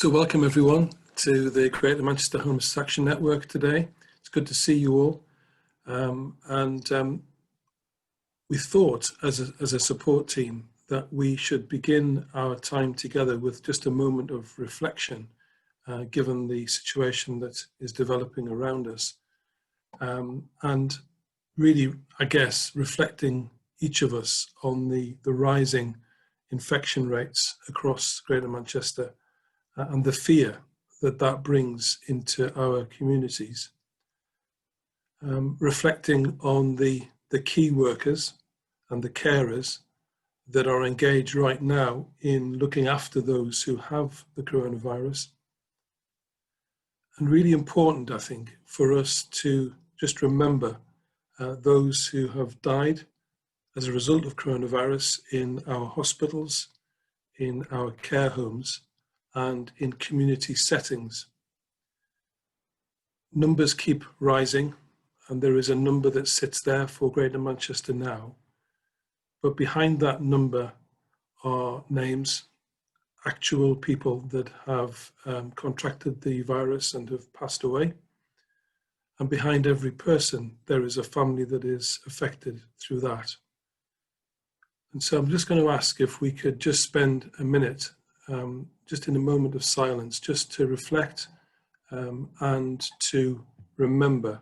So welcome everyone to the Greater Manchester Homeless Action Network today. It's good to see you all. We thought as a support team that we should begin our time together with just a moment of reflection, given the situation that is developing around us. And really, I guess, reflecting each of us on the rising infection rates across Greater Manchester and the fear that that brings into our communities. Reflecting on the key workers and the carers that are engaged right now in looking after those who have the coronavirus. And really important, I think, for us to just remember those who have died as a result of coronavirus in our hospitals, in our care homes, and in community settings. Numbers keep rising, and there is a number that sits there for Greater Manchester now. But behind that number are names, actual people that have contracted the virus and have passed away. And behind every person, there is a family that is affected through that. And so I'm just going to ask if we could just spend a minute, just in a moment of silence, just to reflect and to remember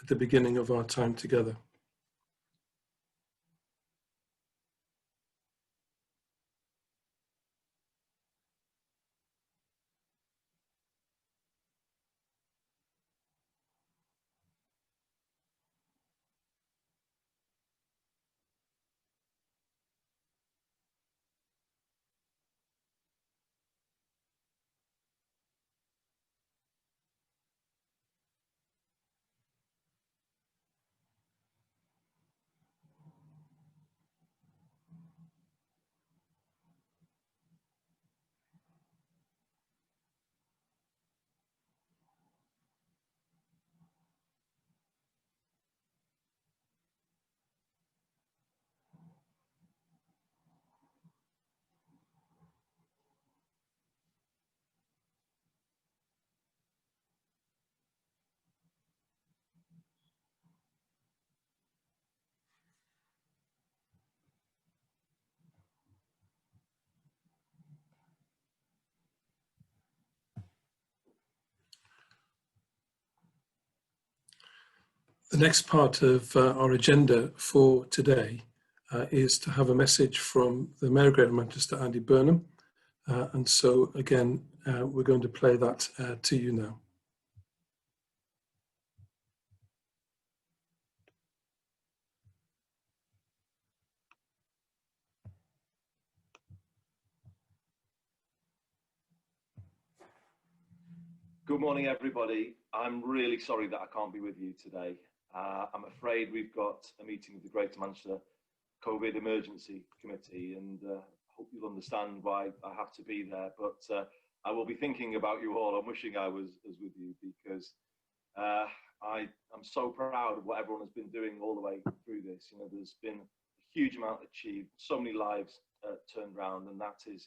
at the beginning of our time together. The next part of our agenda for today is to have a message from the Mayor of Greater Manchester, Andy Burnham. And so again, we're going to play that to you now. Good morning, everybody. I'm really sorry that I can't be with you today. I'm afraid we've got a meeting of the Greater Manchester COVID Emergency Committee, and hope you'll understand why I have to be there. But I will be thinking about you all. I'm wishing I was with you, because I'm so proud of what everyone has been doing all the way through this. You know, there's been a huge amount achieved, so many lives turned around, and that is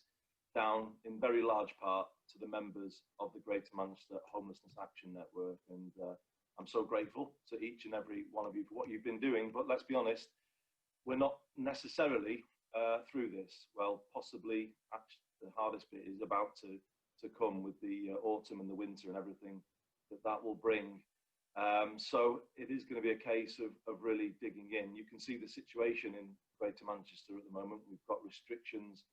down in very large part to the members of the Greater Manchester Homelessness Action Network. And I'm so grateful to each and every one of you for what you've been doing. But let's be honest, we're not necessarily through this. Well, possibly actually the hardest bit is about to come with the autumn and the winter and everything that will bring. So it is going to be a case of really digging in. You can see the situation in Greater Manchester at the moment. We've got restrictions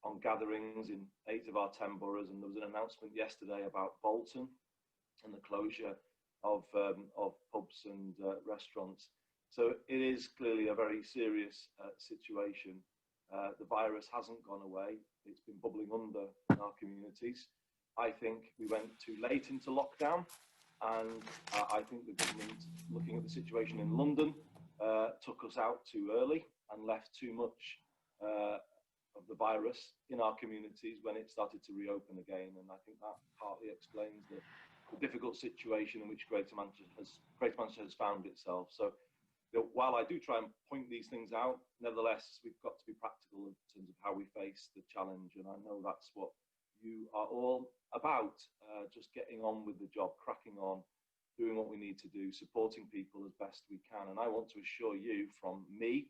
on gatherings in 8 of our 10 boroughs, and there was an announcement yesterday about Bolton and the closure of pubs and restaurants. So it is clearly a very serious situation. The virus hasn't gone away. It's been bubbling under in our communities. I think we went too late into lockdown, and I think the government, looking at the situation in London, took us out too early and left too much of the virus in our communities when it started to reopen again. And I think that partly explains the difficult situation in which Greater Manchester has found itself. So, you know, while I do try and point these things out, nevertheless, we've got to be practical in terms of how we face the challenge. And I know that's what you are all about just getting on with the job, cracking on, doing what we need to do, supporting people as best we can. And I want to assure you from me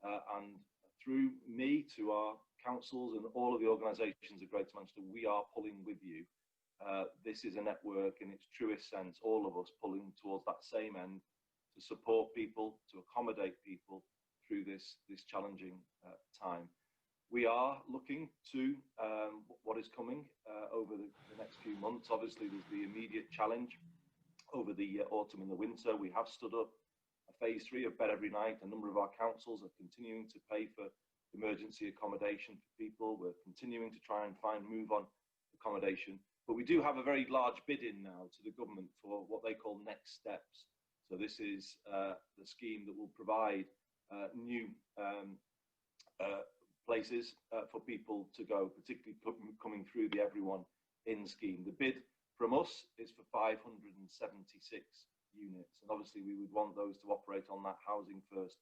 and through me to our councils and all of the organisations of Greater Manchester, we are pulling with you. This is a network in its truest sense, all of us pulling towards that same end to support people, to accommodate people through this challenging time. We are looking to what is coming over the next few months. Obviously, there's the immediate challenge over the autumn and the winter. We have stood up a phase 3 of Bed Every Night. A number of our councils are continuing to pay for emergency accommodation for people. We're continuing to try and find move-on accommodation. But we do have a very large bid in now to the government for what they call next steps. So this is the scheme that will provide new places for people to go, particularly coming through the Everyone In scheme. The bid from us is for 576 units, and obviously we would want those to operate on that housing first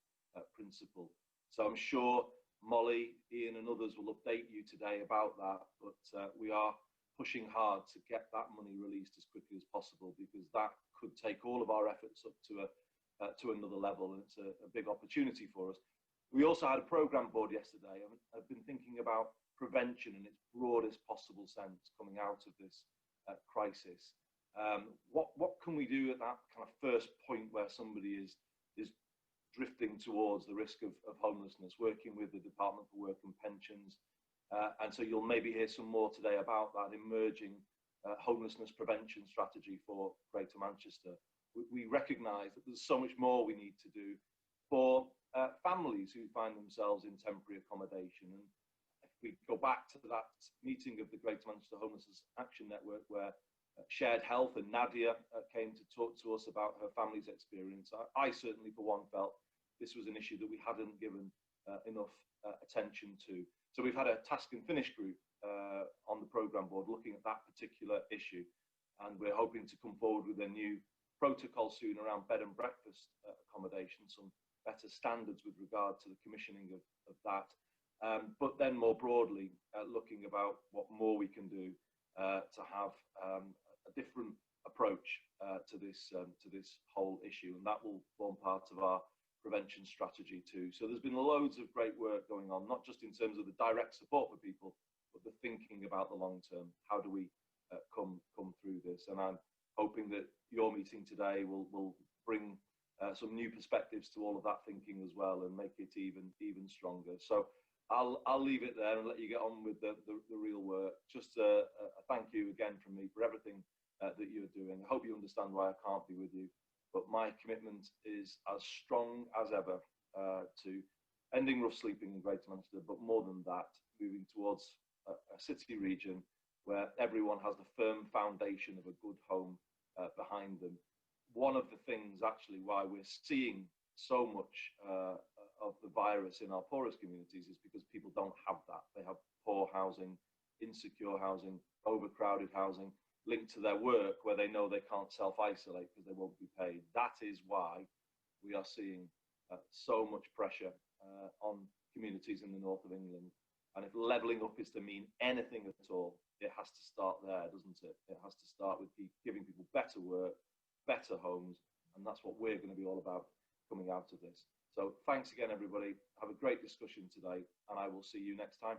principle. So I'm sure Molly, Ian and others will update you today about that, but we are pushing hard to get that money released as quickly as possible, because that could take all of our efforts up to another level, and it's a big opportunity for us. We also had a programme board yesterday. I've been thinking about prevention in its broadest possible sense coming out of this crisis. What can we do at that kind of first point where somebody is drifting towards the risk of homelessness, working with the Department for Work and Pensions? And so you'll maybe hear some more today about that emerging homelessness prevention strategy for Greater Manchester. We recognise that there's so much more we need to do for families who find themselves in temporary accommodation. And if we go back to that meeting of the Greater Manchester Homelessness Action Network, where Shared Health and Nadia came to talk to us about her family's experience, I certainly for one felt this was an issue that we hadn't given enough attention to. So we've had a task and finish group on the programme board looking at that particular issue, and we're hoping to come forward with a new protocol soon around bed and breakfast accommodation, some better standards with regard to the commissioning of that, but then more broadly looking about what more we can do to have a different approach to this whole issue, and that will form part of our prevention strategy too. So there's been loads of great work going on, not just in terms of the direct support for people, but the thinking about the long term. How do we come through this? And I'm hoping that your meeting today will bring some new perspectives to all of that thinking as well, and make it even stronger. So I'll leave it there and let you get on with the real work. Just a thank you again from me for everything that you're doing. I hope you understand why I can't be with you, but my commitment is as strong as ever to ending rough sleeping in Greater Manchester, but more than that, moving towards a city region where everyone has the firm foundation of a good home behind them. One of the things actually why we're seeing so much of the virus in our poorest communities is because people don't have that. They have poor housing, insecure housing, overcrowded housing, linked to their work where they know they can't self-isolate because they won't be paid. That is why we are seeing so much pressure on communities in the north of England. And if levelling up is to mean anything at all, it has to start there, doesn't it? It has to start with giving people better work, better homes, and that's what we're going to be all about coming out of this. So thanks again, everybody. Have a great discussion today, and I will see you next time.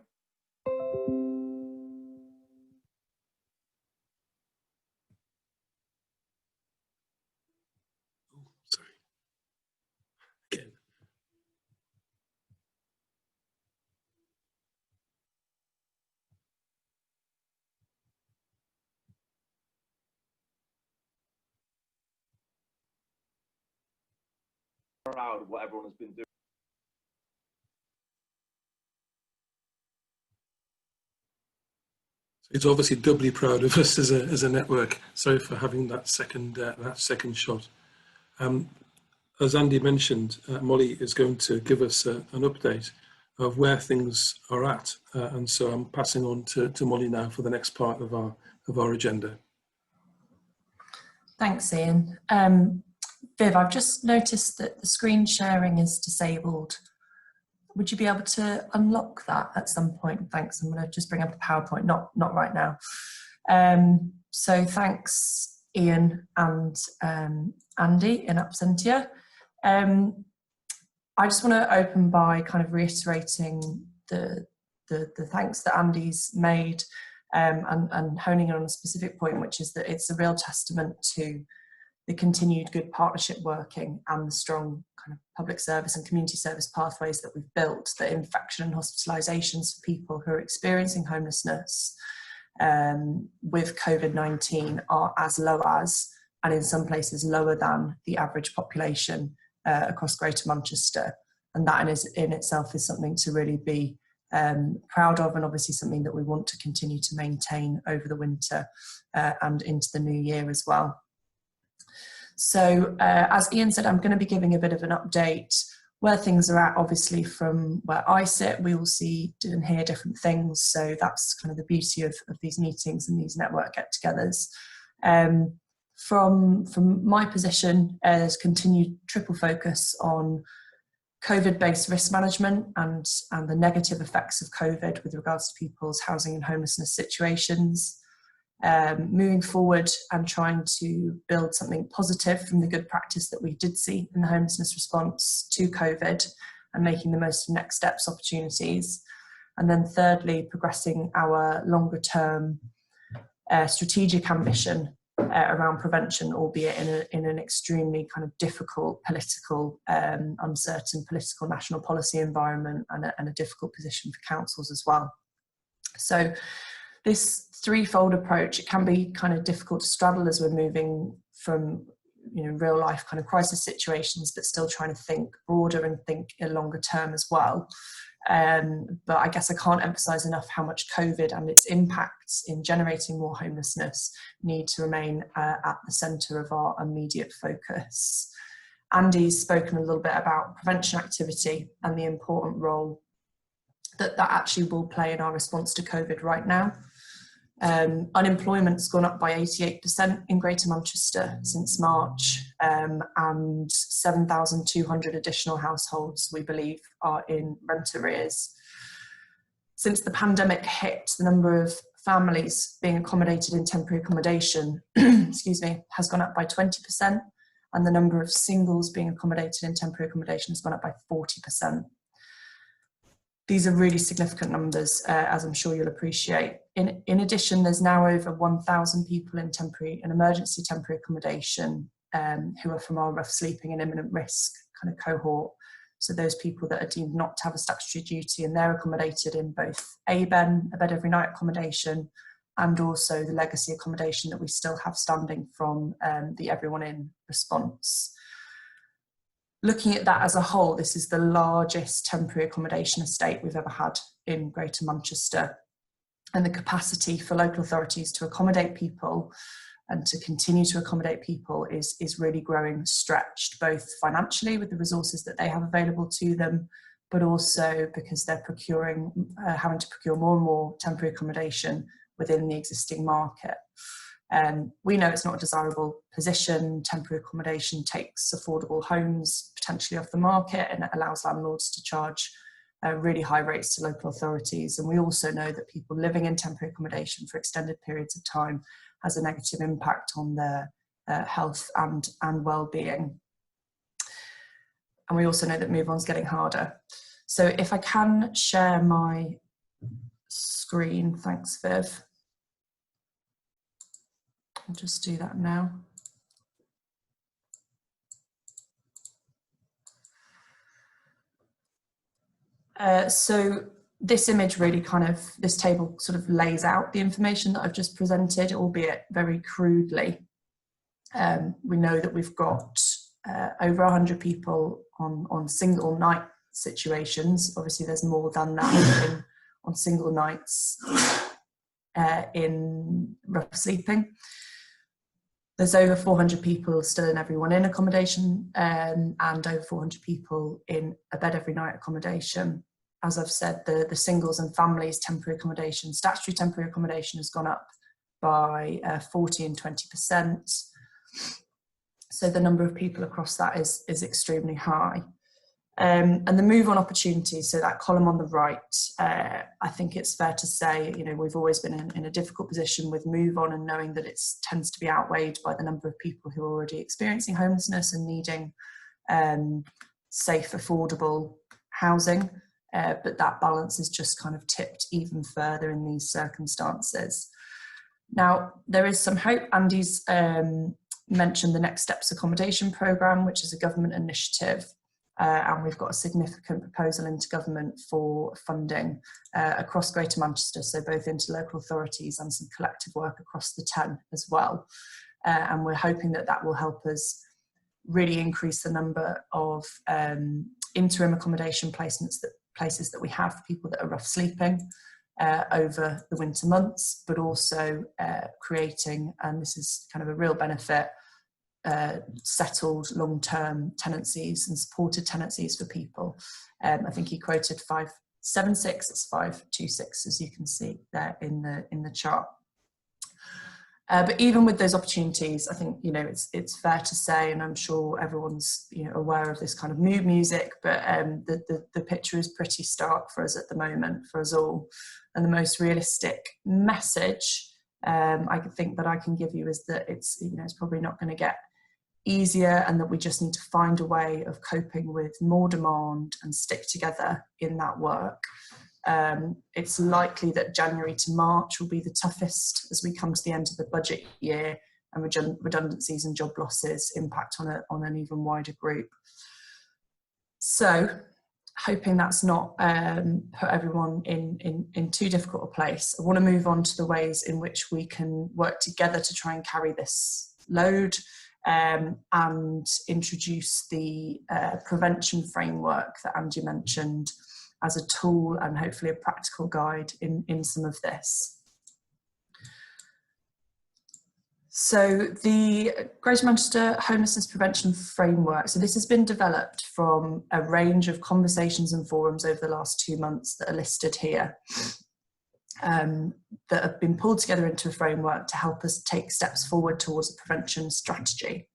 Sorry. Again. Proud of what everyone has been doing. It's obviously doubly proud of us as a network. Sorry for having that second shot. As Andy mentioned, Molly is going to give us an update of where things are at, and so I'm passing on to Molly now for the next part of our agenda. Thanks, Ian. Viv, I've just noticed that the screen sharing is disabled would you be able to unlock that at some point? Thanks. I'm going to just bring up the PowerPoint, not right now. So thanks, Ian and Andy in absentia. I just want to open by kind of reiterating the thanks that Andy's made, and honing in on a specific point, which is that it's a real testament to the continued good partnership working and the strong kind of public service and community service pathways that we've built, that infection and hospitalisations for people who are experiencing homelessness with COVID-19 are as low as, and in some places lower than, the average population across Greater Manchester. And that in itself is something to really be proud of, and obviously something that we want to continue to maintain over the winter and into the new year as well. So as Ian said, I'm going to be giving a bit of an update where things are at. Obviously from where I sit, we will see and hear different things. So that's kind of the beauty of these meetings and these network get-togethers. From my position, there's continued triple focus on COVID-based risk management and the negative effects of COVID with regards to people's housing and homelessness situations. Moving forward and trying to build something positive from the good practice that we did see in the homelessness response to COVID, and making the most of next steps opportunities. And then thirdly, progressing our longer term strategic ambition around prevention, albeit in an extremely kind of difficult political, uncertain political national policy environment, and a difficult position for councils as well. So this threefold approach, it can be kind of difficult to straddle as we're moving from, you know, real life kind of crisis situations, but still trying to think broader and think a longer term as well. But I guess I can't emphasize enough how much COVID and its impacts in generating more homelessness need to remain at the centre of our immediate focus. Andy's spoken a little bit about prevention activity and the important role that actually will play in our response to COVID right now. Unemployment's gone up by 88% in Greater Manchester since March, and 7,200 additional households, we believe, are in rent arrears. Since the pandemic hit, the number of families being accommodated in temporary accommodation excuse me, has gone up by 20%, and the number of singles being accommodated in temporary accommodation has gone up by 40%. These are really significant numbers, as I'm sure you'll appreciate. In addition, there's now over 1,000 people in temporary and emergency temporary accommodation who are from our rough sleeping and imminent risk kind of cohort. So those people that are deemed not to have a statutory duty, and they're accommodated in both ABEN, a bed every night accommodation, and also the legacy accommodation that we still have standing from the Everyone In response. Looking at that as a whole, this is the largest temporary accommodation estate we've ever had in Greater Manchester. And the capacity for local authorities to accommodate people and to continue to accommodate people is really growing, stretched, both financially with the resources that they have available to them, but also because they're having to procure more and more temporary accommodation within the existing market. We know it's not a desirable position. Temporary accommodation takes affordable homes potentially off the market, and it allows landlords to charge really high rates to local authorities. And we also know that people living in temporary accommodation for extended periods of time has a negative impact on their health and well-being. And we also know that move on's getting harder. So if I can share my screen, thanks Viv. I'll just do that now. So this image really this table sort of lays out the information that I've just presented, albeit very crudely. We know that we've got over 100 people on single night situations. Obviously there's more than that on single nights in rough sleeping. There's over 400 people still in Everyone In accommodation, and over 400 people in a bed every night accommodation. As I've said, the singles and families temporary accommodation, statutory temporary accommodation has gone up by 40 and 20%. So the number of people across that is extremely high. And the move on opportunities, so that column on the right, I think it's fair to say, you know, we've always been in a difficult position with move on and knowing that it tends to be outweighed by the number of people who are already experiencing homelessness and needing safe, affordable housing. But that balance is just kind of tipped even further in these circumstances. Now, there is some hope. Andy's mentioned the Next Steps Accommodation Programme, which is a government initiative. And we've got a significant proposal into government for funding across Greater Manchester, so both into local authorities and some collective work across the 10 as well. And we're hoping that that will help us really increase the number of interim accommodation places that we have for people that are rough sleeping over the winter months, but also creating, and this is kind of a real benefit, settled long-term tenancies and supported tenancies for people. I think he quoted 576, it's 526 as you can see there in the chart. But even with those opportunities, I think, you know, it's fair to say, and I'm sure everyone's, you know, aware of this kind of mood music, but the picture is pretty stark for us at the moment, for us all. And the most realistic message I think that I can give you is that it's, you know, it's probably not going to get easier, and that we just need to find a way of coping with more demand and stick together in that work. It's likely that January to March will be the toughest as we come to the end of the budget year and redundancies and job losses impact on an even wider group. So, hoping that's not put everyone in too difficult a place, I want to move on to the ways in which we can work together to try and carry this load and introduce the prevention framework that Andy mentioned as a tool and hopefully a practical guide in some of this. So the Greater Manchester Homelessness Prevention Framework, so this has been developed from a range of conversations and forums over the last 2 months that are listed here, that have been pulled together into a framework to help us take steps forward towards a prevention strategy.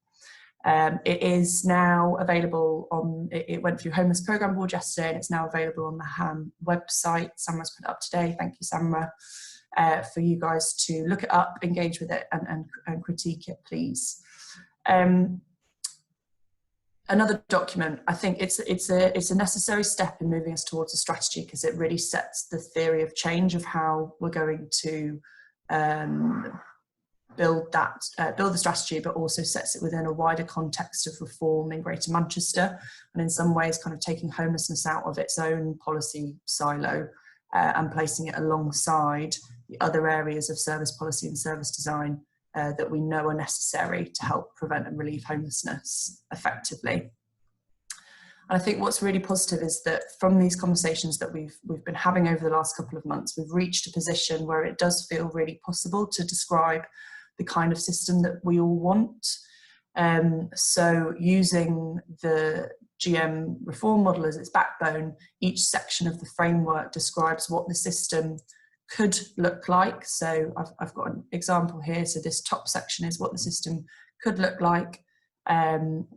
It is now available on, it went through Homeless Programme Board yesterday, and it's now available on the GMHAN website. Samra's put it up today. Thank you, Samra, for you guys to look it up, engage with it, and critique it, please. Another document, I think it's a necessary step in moving us towards a strategy, because it really sets the theory of change of how we're going to build the strategy, but also sets it within a wider context of reform in Greater Manchester, and in some ways kind of taking homelessness out of its own policy silo and placing it alongside the other areas of service policy and service design that we know are necessary to help prevent and relieve homelessness effectively. And I think what's really positive is that from these conversations that we've been having over the last couple of months, we've reached a position where it does feel really possible to describe the kind of system that we all want. So using the GM reform model as its backbone, each section of the framework describes what the system could look like. So I've got an example here. So this top section is what the system could look like,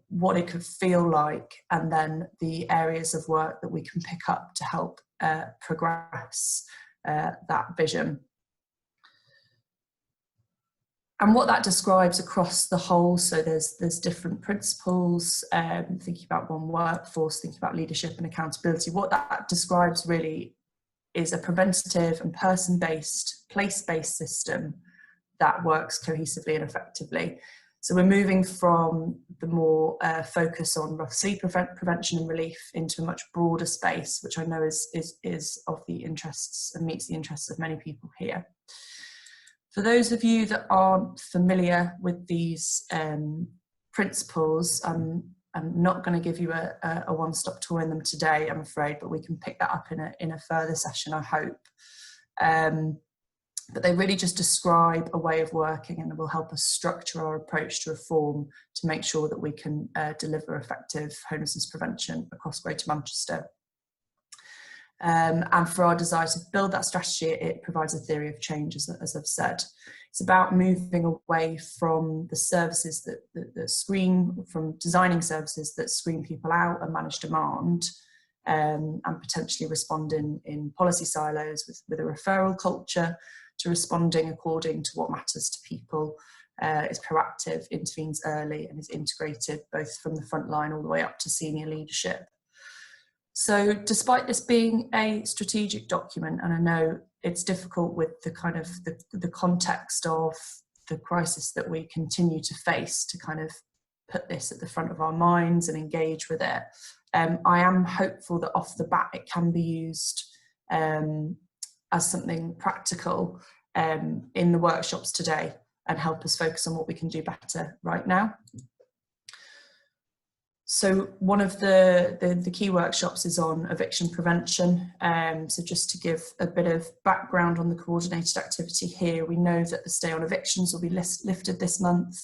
what it could feel like, and then the areas of work that we can pick up to help progress that vision. And what that describes across the whole, so there's different principles, thinking about one workforce, thinking about leadership and accountability. What that describes really is a preventative and person-based, place-based system that works cohesively and effectively. So we're moving from the more focus on rough sleep prevention and relief into a much broader space, which I know is of the interests and meets the interests of many people here. For those of you that aren't familiar with these principles, I'm not going to give you a one-stop tour in them today, I'm afraid, but we can pick that up in a further session, I hope. But they really just describe a way of working, and will help us structure our approach to reform to make sure that we can deliver effective homelessness prevention across Greater Manchester. And for our desire to build that strategy, it provides a theory of change, as I've said. It's about moving away from the services that screen, from designing services that screen people out and manage demand, and potentially respond in policy silos with a referral culture, to responding according to what matters to people, is proactive, intervenes early, and is integrated both from the front line all the way up to senior leadership. So despite this being a strategic document, and I know it's difficult with the kind of the context of the crisis that we continue to face to kind of put this at the front of our minds and engage with it, I am hopeful that off the bat it can be used as something practical in the workshops today and help us focus on what we can do better right now. So one of the key workshops is on eviction prevention. So just to give a bit of background on the coordinated activity here, we know that the stay on evictions will be lifted this month,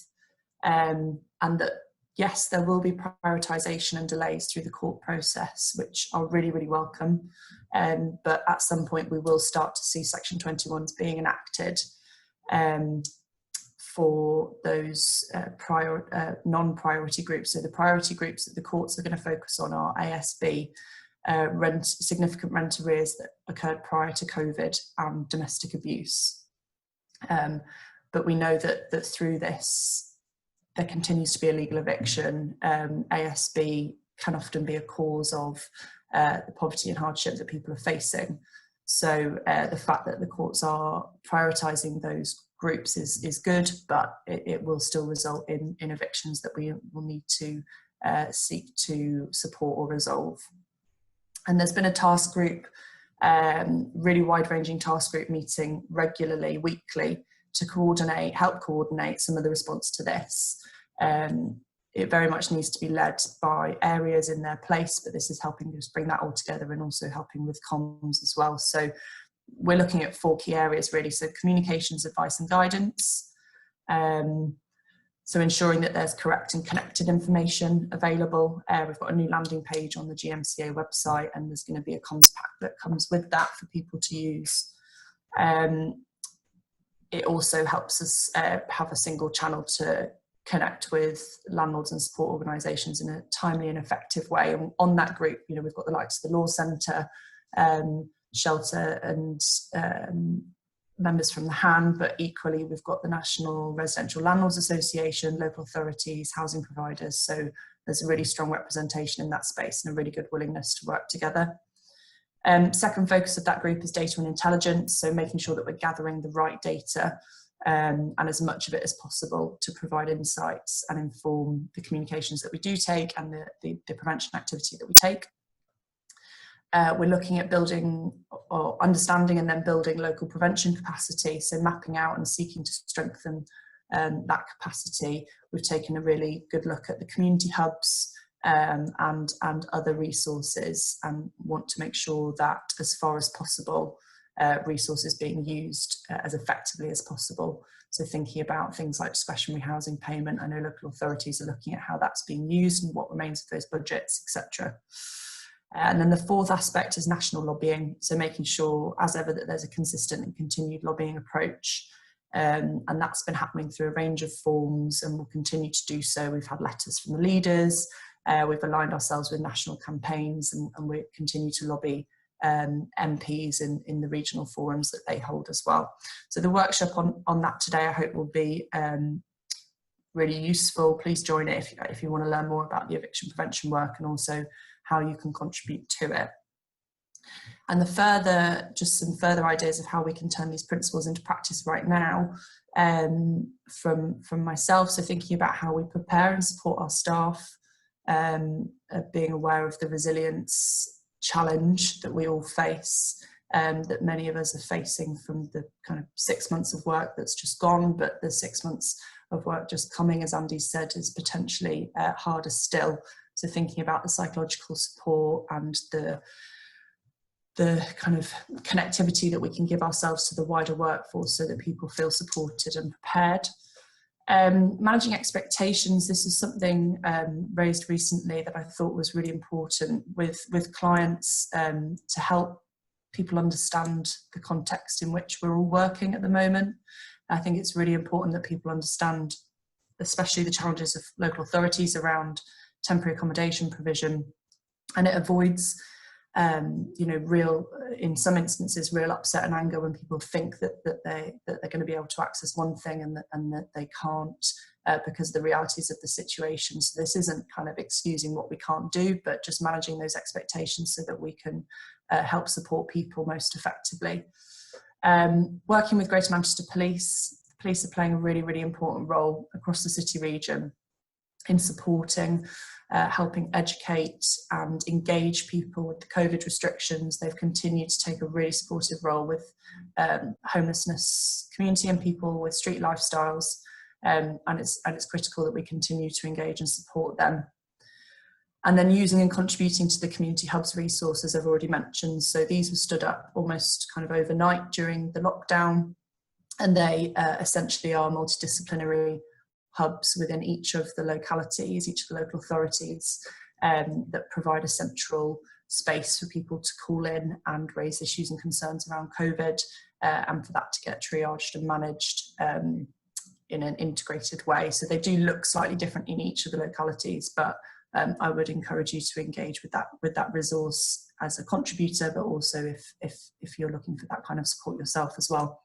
and that yes, there will be prioritisation and delays through the court process, which are really, really welcome. But at some point we will start to see Section 21s being enacted for those non-priority groups. So the priority groups that the courts are going to focus on are ASB, significant rent arrears that occurred prior to COVID, and domestic abuse. But we know that through this, there continues to be a legal eviction. ASB can often be a cause of the poverty and hardship that people are facing. So the fact that the courts are prioritising those groups is good, but it will still result in evictions that we will need to seek to support or resolve. And there's been a task group, really wide-ranging task group meeting regularly, weekly, to help coordinate some of the response to this. It very much needs to be led by areas in their place, but this is helping us bring that all together and also helping with comms as well. So we're looking at 4 key areas really. So communications, advice and guidance. So ensuring that there's correct and connected information available. We've got a new landing page on the GMCA website, and there's going to be a comms pack that comes with that for people to use. It also helps us have a single channel to connect with landlords and support organisations in a timely and effective way. And on that group, you know, we've got the likes of the Law Centre, Shelter, and members from the GMHAN, but equally we've got the National Residential Landlords Association, local authorities, housing providers. So there's a really strong representation in that space and a really good willingness to work together. Second focus of that group is data and intelligence, so making sure that we're gathering the right data and as much of it as possible to provide insights and inform the communications that we do take and the prevention activity that we take. We're looking at building or understanding and then building local prevention capacity, so mapping out and seeking to strengthen that capacity. We've taken a really good look at the community hubs and other resources, and want to make sure that as far as possible resources being used as effectively as possible. So thinking about things like discretionary housing payment. I know local authorities are looking at how that's being used and what remains of those budgets, etc. And then the fourth aspect is national lobbying. So making sure, as ever, that there's a consistent and continued lobbying approach. And that's been happening through a range of forms and will continue to do so. We've had letters from the leaders. We've aligned ourselves with national campaigns, and we continue to lobby MPs in the regional forums that they hold as well. So the workshop on that today, I hope, will be really useful. Please join it if you want to learn more about the eviction prevention work and also how you can contribute to it. And just some further ideas of how we can turn these principles into practice right now from myself. So thinking about how we prepare and support our staff, being aware of the resilience challenge that we all face, that many of us are facing from the kind of 6 months of work that's just gone, but the 6 months of work just coming, as Andy said, is potentially harder still. So thinking about the psychological support and the kind of connectivity that we can give ourselves to the wider workforce so that people feel supported and prepared. Managing expectations, this is something raised recently that I thought was really important with clients to help people understand the context in which we're all working at the moment. I think it's really important that people understand, especially the challenges of local authorities around temporary accommodation provision, and it avoids real, in some instances, real upset and anger when people think that they're going to be able to access one thing and that they can't because of the realities of the situation. So this isn't kind of excusing what we can't do, but just managing those expectations so that we can help support people most effectively. Working with Greater Manchester Police, the police are playing a really, really important role across the city region in supporting, helping educate and engage people with the COVID restrictions. They've continued to take a really supportive role with homelessness community and people with street lifestyles, and it's critical that we continue to engage and support them. And then using and contributing to the community hubs resources I've already mentioned. So these were stood up almost kind of overnight during the lockdown, and they essentially are multidisciplinary hubs within each of the localities, each of the local authorities, that provide a central space for people to call in and raise issues and concerns around COVID, and for that to get triaged and managed in an integrated way. So they do look slightly different in each of the localities, but I would encourage you to engage with that resource as a contributor, but also if you're looking for that kind of support yourself as well.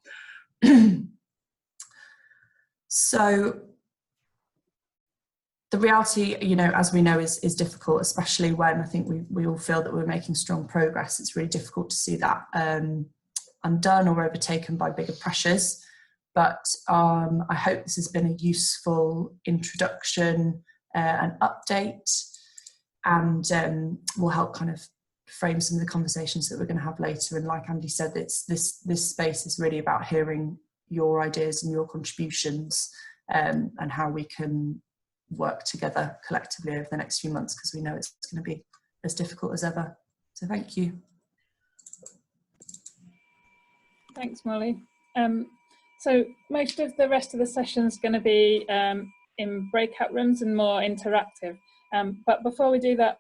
So the reality, as we know, is difficult, especially when I think we all feel that we're making strong progress. It's really difficult to see that undone or overtaken by bigger pressures. But I hope this has been a useful introduction and update, and will help kind of frame some of the conversations that we're going to have later. And like Andy said, this space is really about hearing your ideas and your contributions, and how we can work together collectively over the next few months, because we know it's going to be as difficult as ever. So thank you. Thanks, Molly. So most of the rest of the session is going to be in breakout rooms and more interactive. But before we do that,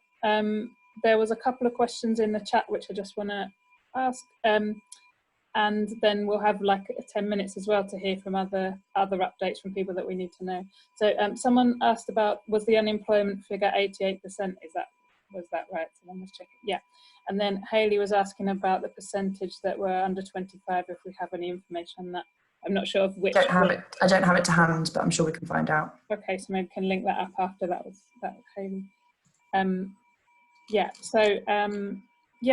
there was a couple of questions in the chat which I just want to ask. And then we'll have like 10 minutes as well to hear from other updates from people that we need to know. So someone asked about, was the unemployment figure 88%? Was that right? Someone was checking. Yeah. And then Hayley was asking about the percentage that were under 25, if we have any information on that. I'm not sure of which. I don't have it to hand, but I'm sure we can find out. Okay, so maybe we can link that up after that was Hayley. Yeah.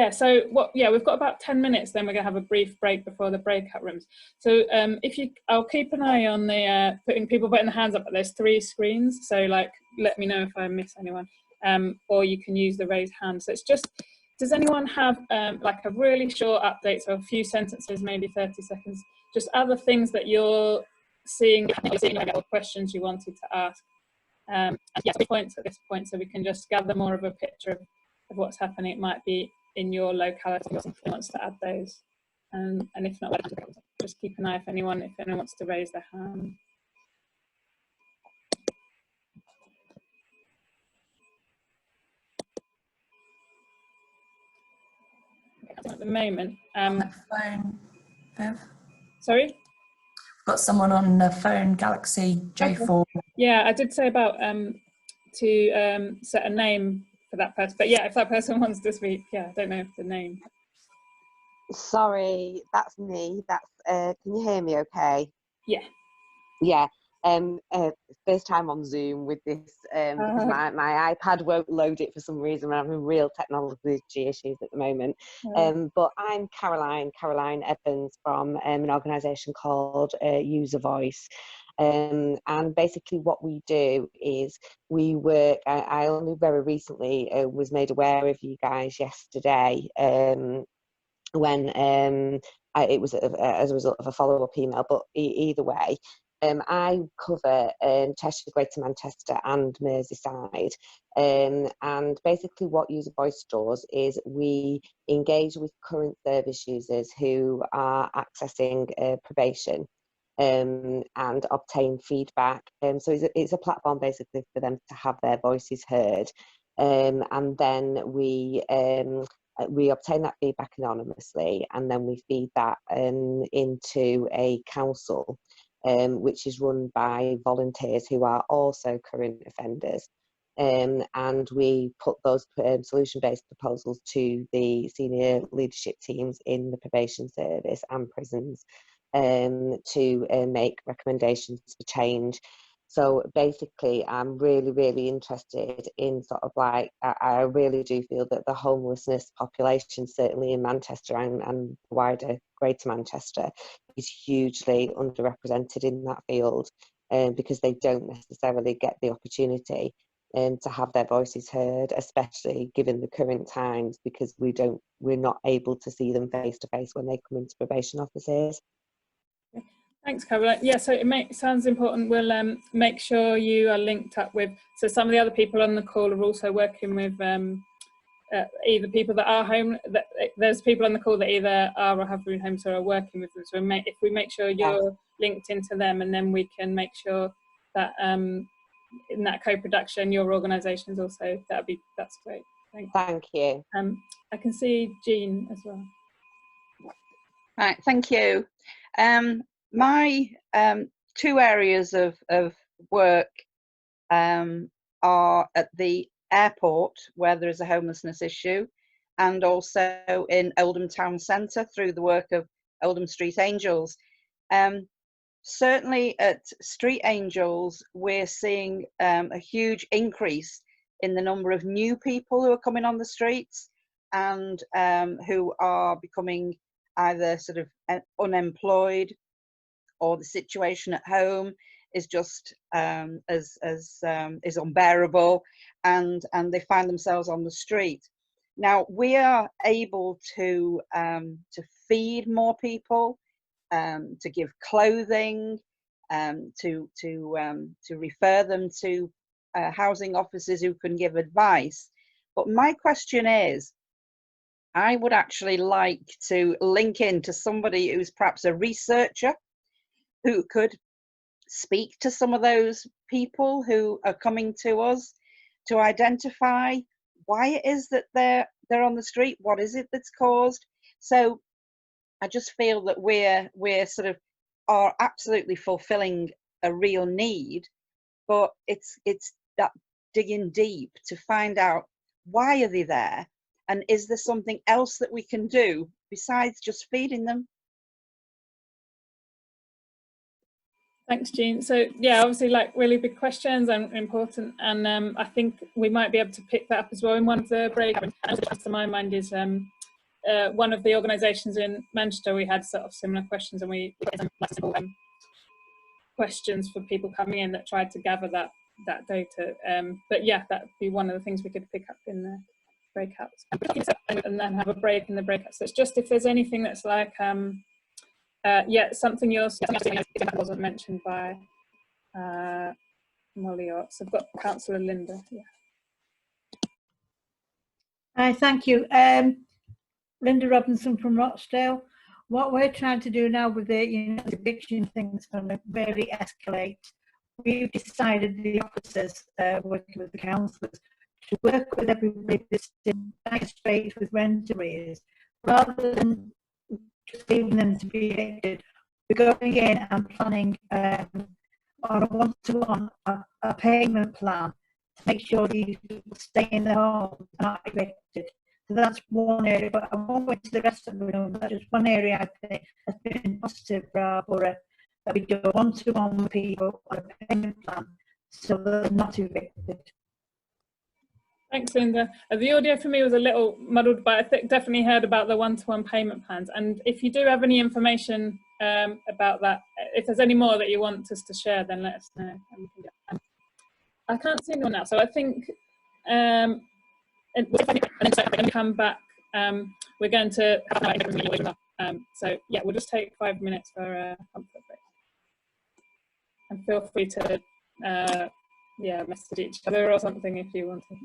So we've got about 10 minutes, then we're going to have a brief break before the breakout rooms. So I'll keep an eye on the people putting their hands up, but there's 3 screens, so like let me know if I miss anyone, or you can use the raise hand. So it's just, does anyone have like a really short update, so a few sentences, maybe 30 seconds, just other things that you're seeing or questions you wanted to ask? And yes, points at this point, so we can just gather more of a picture of what's happening. It might be in your locality or something wants to add those, and if not, just keep an eye if anyone wants to raise their hand. At the moment, phone, Viv? Sorry, got someone on the phone, Galaxy J4. Okay. Yeah, I did say about to set a name for that person, but yeah, if that person wants to speak, yeah, I don't know if the name. Sorry, that's me. That's can you hear me okay? Yeah. Yeah. First time on Zoom with this because my iPad won't load it for some reason. I'm having real technology issues at the moment. But I'm Caroline Evans from an organisation called User Voice. And basically what we do is we work, I only very recently was made aware of you guys yesterday, when it was as a result of a follow-up email, but either way, I cover Cheshire, Greater Manchester and Merseyside, and basically what User Voice does is we engage with current service users who are accessing probation and obtain feedback. So it's a platform basically for them to have their voices heard, and then we we obtain that feedback anonymously, and then we feed that into a council, which is run by volunteers who are also current offenders. And we put those solution-based proposals to the senior leadership teams in the probation service and prisons to make recommendations for change. So basically, I'm really, really interested in sort of like, I really do feel that the homelessness population, certainly in Manchester and wider Greater Manchester, is hugely underrepresented in that field, because they don't necessarily get the opportunity to have their voices heard, especially given the current times, because we're not able to see them face to face when they come into probation offices. Thanks, Caroline. Yeah, so it sounds important. We'll make sure you are linked up with, so some of the other people on the call are also working with either people that are home, there's people on the call that either are or have been homeless or are working with them. So if we make sure you're linked into them, and then we can make sure that in that co-production, your organisation is also, that's great. Thank you. I can see Jean as well. Right, thank you. My two areas of work are at the airport, where there is a homelessness issue, and also in Oldham Town Centre through the work of Oldham Street Angels. Certainly at Street Angels, we're seeing a huge increase in the number of new people who are coming on the streets, and who are becoming either sort of unemployed, or the situation at home is just is unbearable, and they find themselves on the street. Now we are able to feed more people, to give clothing, to refer them to housing officers who can give advice. But my question is, I would actually like to link in to somebody who's perhaps a researcher, who could speak to some of those people who are coming to us to identify why it is that they're on the street, what is it that's caused. So I just feel that we're sort of are absolutely fulfilling a real need, but it's that digging deep to find out why are they there, and is there something else that we can do besides just feeding them. Thanks, Jean. So yeah, obviously like really big questions and important, and I think we might be able to pick that up as well in one of the breaks. And also to my mind is one of the organisations in Manchester, we had sort of similar questions, and we had some simple questions for people coming in that tried to gather that data. But yeah, that would be one of the things we could pick up in the breakouts, and then have a break in the breakouts. So it's just if there's anything that's like yeah, something else wasn't mentioned by Molly or so I've got Councillor Linda. Yeah. Hi, thank you. Linda Robinson from Rochdale. What we're trying to do now with the eviction thing's going to really escalate. We've decided, the officers working with the councillors, to work with everybody that's in dire straits with rent arrears, rather than just leaving them to be evicted. We're going in and planning on a one-to-one a payment plan to make sure these people stay in their homes and not evicted. So that's one area, but I won't go into the rest of the room. That's just one area I think has been positive for our borough, that we do a one-to-one with people on a payment plan so they're not evicted. Thanks, Linda. The audio for me was a little muddled, but I think definitely heard about the one-to-one payment plans. And if you do have any information about that, if there's any more that you want us to share, then let us know. I can't see anyone now, so I think and then come back. We're going to have so yeah, we'll just take 5 minutes for a comfort break. And feel free to yeah, message each other or something if you want to.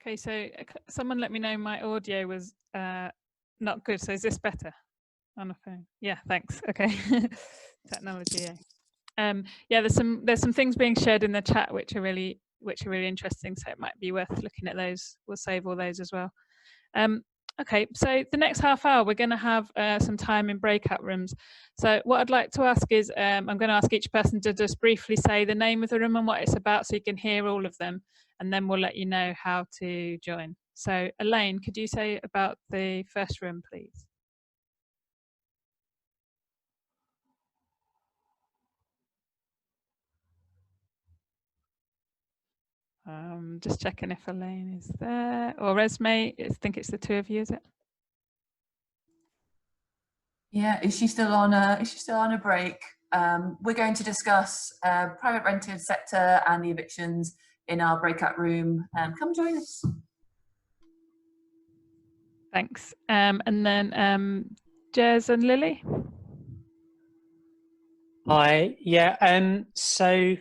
Okay, so someone let me know my audio was not good. So is this better on a phone? Yeah, thanks. Okay, technology. Yeah. Yeah, there's some things being shared in the chat which are really interesting. So it might be worth looking at those. We'll save all those as well. Okay, so the next half hour we're going to have some time in breakout rooms. So what I'd like to ask is, I'm going to ask each person to just briefly say the name of the room and what it's about so you can hear all of them, and then we'll let you know how to join. So Elaine, could you say about the first room, please? Just checking if Elaine is there, or Esme. I think it's the two of you, is it? Yeah, is she still on a break? We're going to discuss private rented sector and the evictions in our breakout room. Come join us. Thanks. And then Jez and Lily. Hi. Yeah. So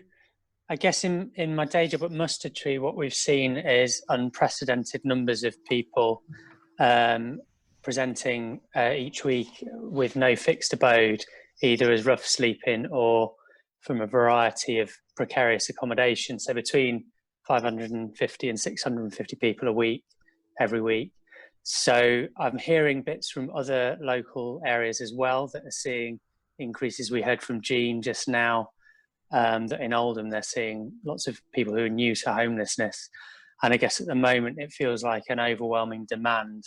I guess in my day job at Mustard Tree, what we've seen is unprecedented numbers of people presenting each week with no fixed abode, either as rough sleeping or from a variety of precarious accommodation. So between 550 and 650 people a week, every week. So I'm hearing bits from other local areas as well that are seeing increases. We heard from Jean just now that in Oldham they're seeing lots of people who are new to homelessness. And I guess at the moment it feels like an overwhelming demand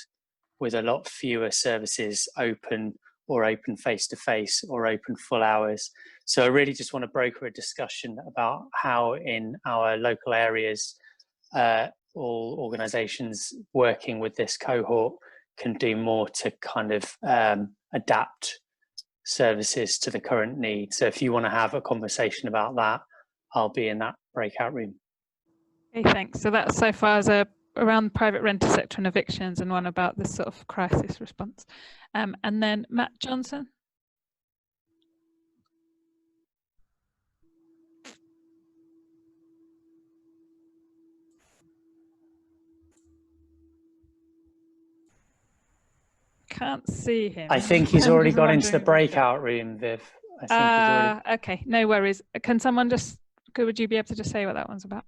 with a lot fewer services open or open face-to-face or open full hours. So I really just want to broker a discussion about how in our local areas all organisations working with this cohort can do more to kind of adapt services to the current need. So if you want to have a conversation about that, I'll be in that breakout room. Okay, thanks. So that's so far as around private renter sector and evictions, and one about this sort of crisis response. And then Matt Johnson. Can't see him. I think he's already gone into the breakout room, Viv. I think he's already... Okay, no worries. Can someone just, would you be able to just say what that one's about?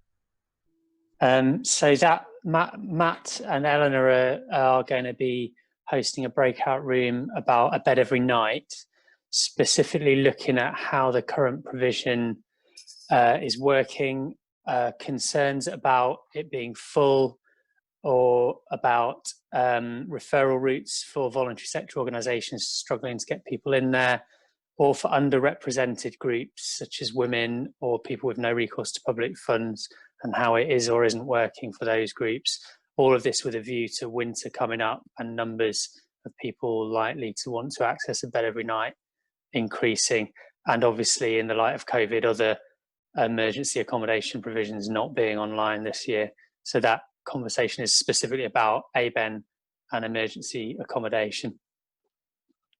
So that Matt and Eleanor are going to be hosting a breakout room about a bed every night, specifically looking at how the current provision is working, concerns about it being full, or about referral routes for voluntary sector organisations struggling to get people in there, or for underrepresented groups such as women or people with no recourse to public funds, and how it is or isn't working for those groups. All of this with a view to winter coming up and numbers of people likely to want to access a bed every night increasing, and obviously in the light of COVID, other emergency accommodation provisions not being online this year. So that conversation is specifically about ABEN and emergency accommodation.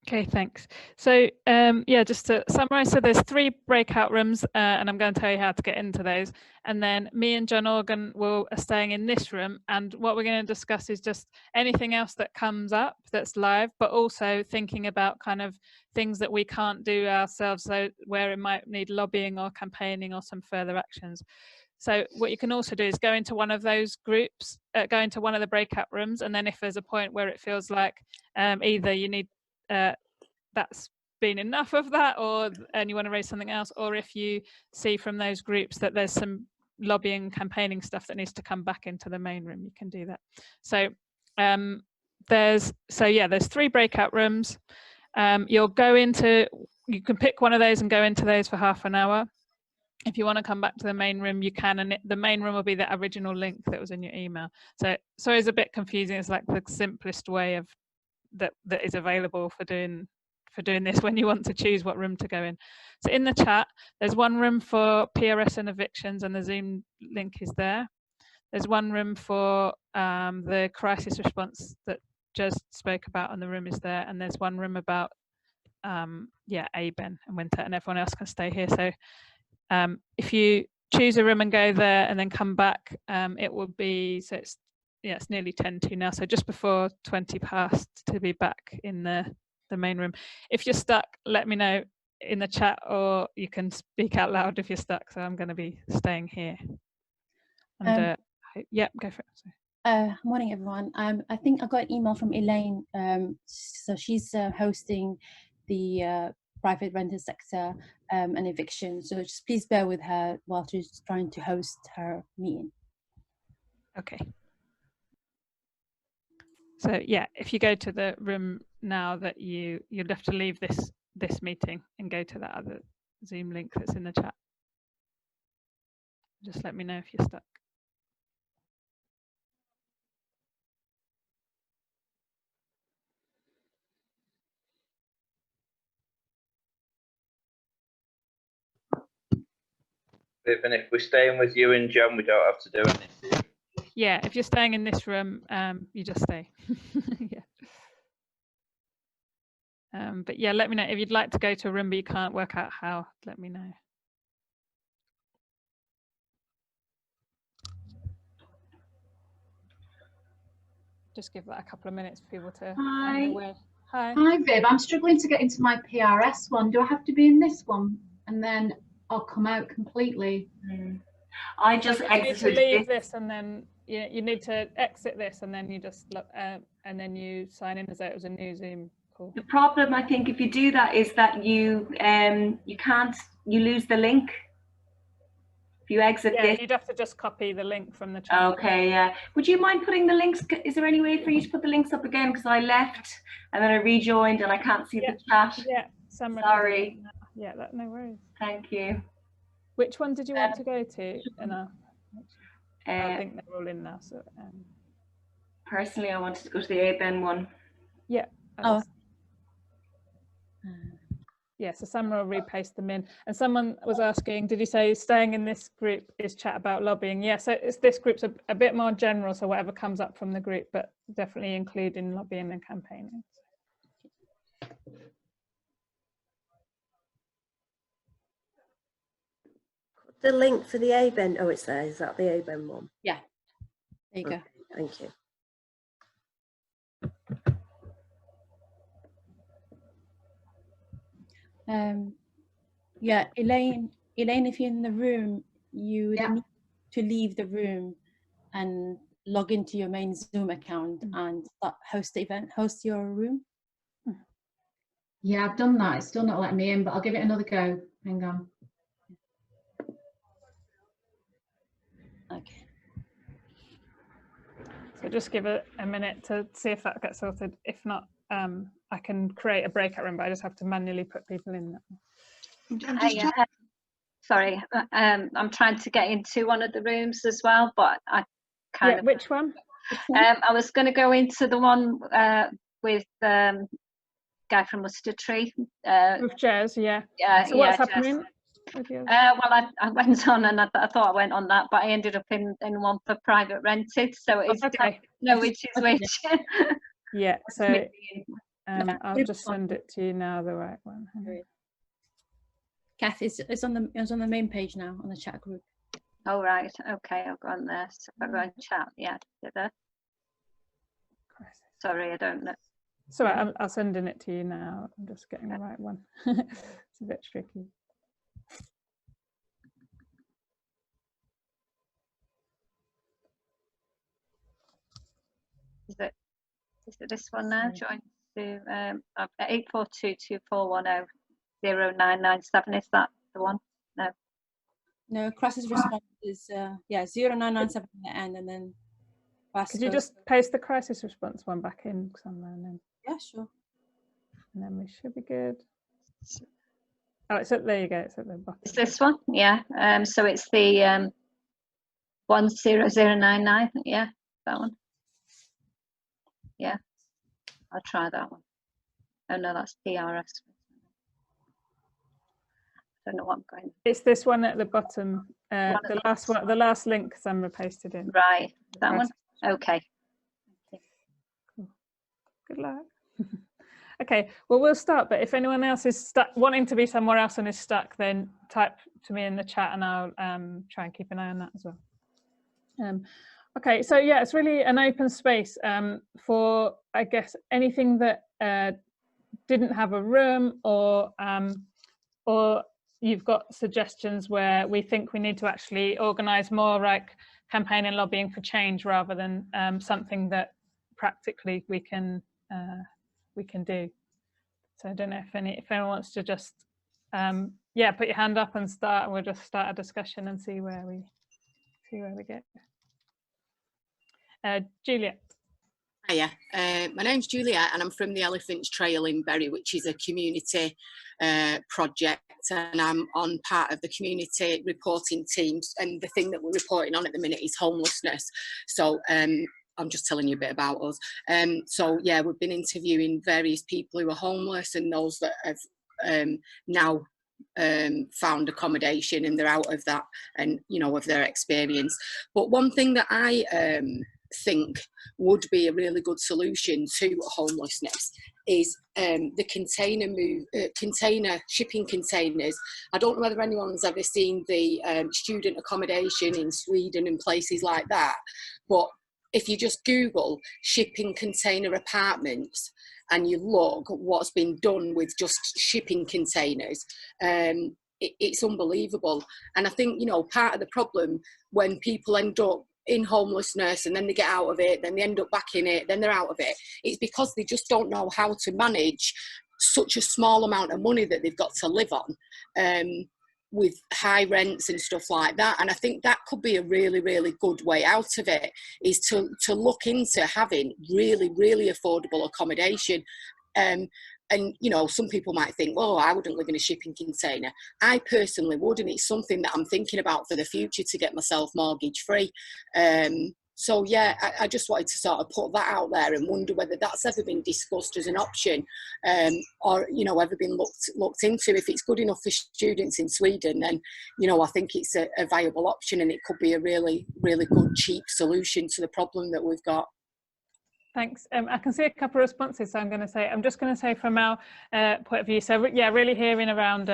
Okay, thanks. So yeah, just to summarise, so there's 3 breakout rooms and I'm going to tell you how to get into those. And then me and John Organ are staying in this room, and what we're going to discuss is just anything else that comes up that's live, but also thinking about kind of things that we can't do ourselves, so where it might need lobbying or campaigning or some further actions. So what you can also do is go into one of those groups, go into one of the breakout rooms, and then if there's a point where it feels like either you need that's been enough of that, and you want to raise something else, or if you see from those groups that there's some lobbying, campaigning stuff that needs to come back into the main room, you can do that. So there's 3 breakout rooms. You can pick one of those and go into those for half an hour. If you want to come back to the main room, you can, and the main room will be the original link that was in your email. So sorry, it's a bit confusing. It's like the simplest way of that is available for doing this when you want to choose what room to go in. So in the chat, there's one room for PRS and evictions, and the Zoom link is there. There's one room for the crisis response that just spoke about, and the room is there. And there's one room about ABEN and winter, and everyone else can stay here. So if you choose a room and go there and then come back, it will be, so yeah, it's nearly 10 to now, so just before 20 past to be back in the main room. If you're stuck, let me know in the chat, or you can speak out loud if you're stuck. So I'm going to be staying here. And yeah, go for it. Morning, everyone. I think I got an email from Elaine. So she's hosting the private rented sector and eviction. So just please bear with her while she's trying to host her meeting. Okay. So yeah, if you go to the room now, that you'll have to leave this meeting and go to that other Zoom link that's in the chat. Just let me know if you're stuck. Even if we're staying with you and John, we don't have to do anything. Yeah, if you're staying in this room, you just stay. Yeah. But yeah, let me know if you'd like to go to a room but you can't work out how. Let me know. Just give that a couple of minutes for people to find their way. Hi. Hi, Viv. I'm struggling to get into my PRS one. Do I have to be in this one and then I'll come out completely? I just exited. You need to leave this, and then you need to exit this, and then you just look, and then you sign in as though it was a new Zoom call. The problem, I think, if you do that, is that you lose the link. If you exit this, you'd have to just copy the link from the chat. Okay, yeah. Would you mind putting the links? Is there any way for you to put the links up again? Because I left and then I rejoined and I can't see the chat. Yeah, sorry. Yeah, no worries. Thank you. Which one did you want to go to? I think they're all in now. So personally, I wanted to go to the ABEN one. Yeah. Yeah, so Samra will repaste them in. And someone was asking, did you say staying in this group is chat about lobbying? Yeah, so this group's a bit more general, so whatever comes up from the group, but definitely including lobbying and campaigning. The link for the ABEN, it's there. Is that the ABEN one? Yeah, there you go. Thank you. Yeah, Elaine, if you're in the room, you need to leave the room and log into your main Zoom account and host the event, host your room. Yeah, I've done that. It's still not letting me in, but I'll give it another go. Hang on. Okay. So just give it a minute to see if that gets sorted. If not, I can create a breakout room, but I just have to manually put people in. Sorry, I'm trying to get into one of the rooms as well, but I kind of. Which one? I was going to go into the one with guy from Mustard Tree. With Jez, yeah. So what's happening? Well, I went on and I thought I went on that, but I ended up in one for private rented. So it's okay. No, which is which. Yeah. So I'll just send it to you now, the right one. Kath, it's on the main page now on the chat group. Oh right, okay, I'll go on there. So if I go on chat, yeah. Sorry, I don't know. So I'm sending it to you now. I'm just getting the right one. It's a bit tricky. Is it this one now? Join to 84224100997. Is that the one? No. No, crisis response is 0997 at the end, and then. Could you just paste the crisis response one back in somewhere, and then? Yeah, sure. And then we should be good. Oh, there you go. It's at the bottom. Is this one? Yeah. So it's the 10099. Yeah, that one. Yeah, I'll try that one. Oh no, that's PRS. I don't know what I'm going. It's this one at the bottom. The last one, the last link Samra pasted in. Right, that one. Okay. Cool. Good luck. Okay, well, we'll start, but if anyone else is stuck, wanting to be somewhere else and is stuck, then type to me in the chat and I'll try and keep an eye on that as well. Okay, so yeah, it's really an open space for, I guess, anything that didn't have a room, or you've got suggestions where we think we need to actually organise more, like campaign and lobbying for change, rather than something that practically we can do. So I don't know if anyone wants to just yeah, put your hand up and start, and we'll just start a discussion and see where we get. Juliet. Hiya, my name's Juliet and I'm from the Elephants Trail in Bury, which is a community project, and I'm on part of the community reporting teams, and the thing that we're reporting on at the minute is homelessness. So I'm just telling you a bit about us. So yeah, we've been interviewing various people who are homeless and those that have now found accommodation and they're out of that, and you know, of their experience. But one thing that I think would be a really good solution to homelessness is the container shipping containers. I don't know whether anyone's ever seen the student accommodation in Sweden and places like that, but if you just Google shipping container apartments and you look at what's been done with just shipping containers, it's unbelievable. And I think, you know, part of the problem when people end up in homelessness and then they get out of it, then they end up back in it, then they're out of it, it's because they just don't know how to manage such a small amount of money that they've got to live on, with high rents and stuff like that. And I think that could be a really, really good way out of it, is to look into having really, really affordable accommodation. And, you know, some people might think, well, I wouldn't live in a shipping container. I personally would, and it's something that I'm thinking about for the future to get myself mortgage free. So, yeah, I just wanted to sort of put that out there and wonder whether that's ever been discussed as an option, or, you know, ever been looked into. If it's good enough for students in Sweden, then, you know, I think it's a viable option, and it could be a really, really good, cheap solution to the problem that we've got. Thanks. I can see a couple of responses, so I'm just going to say from our point of view. So yeah, really hearing around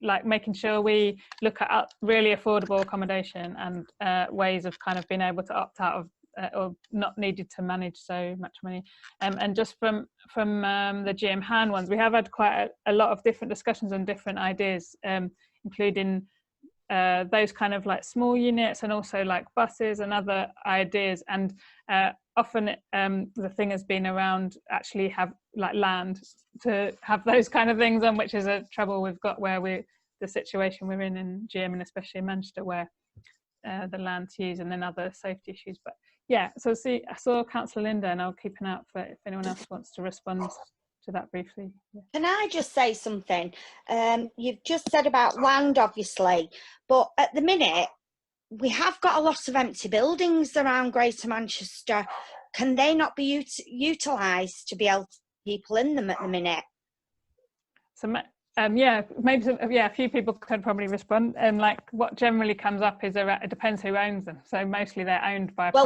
like making sure we look at really affordable accommodation and ways of kind of being able to opt out of or not needed to manage so much money. And just from the GMHAN ones, we have had quite a lot of different discussions and different ideas, including those kind of like small units and also like buses and other ideas. And often the thing has been around actually have like land to have those kind of things on, which is a trouble we've got where the situation we're in GM, and especially in Manchester, where the land's used, and then other safety issues. But yeah, so I saw Councillor Linda, and I'll keep an eye out for if anyone else wants to respond to that briefly. Yeah. Can I just say something? You've just said about land, obviously, but at the minute, we have got a lot of empty buildings around Greater Manchester. Can they not be utilised to be able to people in them at the minute? So yeah, maybe a few people could probably respond. And like what generally comes up is it depends who owns them. So mostly they're owned by. Well,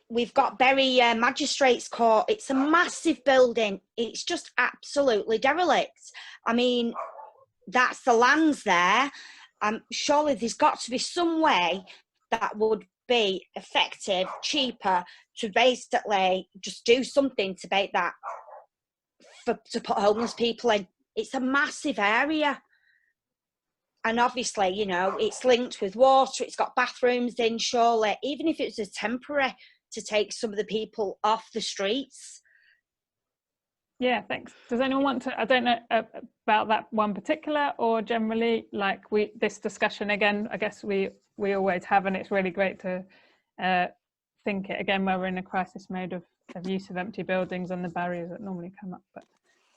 we've got Bury Magistrates Court. It's a massive building. It's just absolutely derelict. I mean, that's the land's there. Surely there's got to be some way that would be effective, cheaper, to basically just do something to make that to put homeless people in. It's a massive area, and obviously, you know, it's linked with water. It's got bathrooms in. Surely, even if it's a temporary to take some of the people off the streets. Yeah, thanks. Does anyone want to? I don't know about that one particular, or generally, like this discussion again. I guess we always have, and it's really great to think it again where we're in a crisis mode of use of empty buildings and the barriers that normally come up. But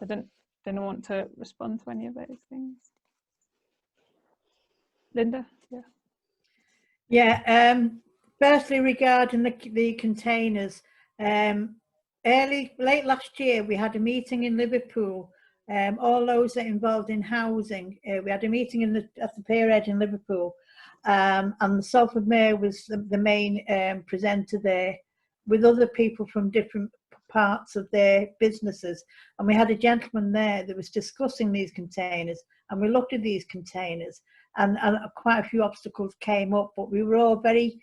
I don't want to respond to any of those things. Linda, yeah. Yeah. Firstly, regarding the containers, late last year we had a meeting in Liverpool. All those that are involved in housing, we had a meeting at the Pier Head in Liverpool, and the Salford Mayor was the main presenter there, with other people from different parts of their businesses. And we had a gentleman there that was discussing these containers, and we looked at these containers, and quite a few obstacles came up, but we were all very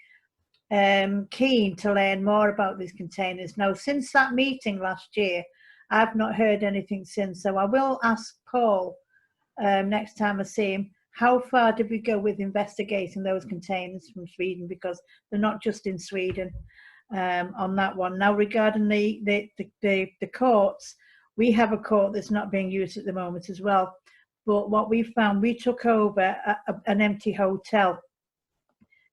keen to learn more about these containers. Now, since that meeting last year, I've not heard anything since. So I will ask Paul next time I see him, how far did we go with investigating those containers from Sweden? Because they're not just in Sweden on that one. Now, regarding the courts, we have a court that's not being used at the moment as well. But what we found, we took over an empty hotel,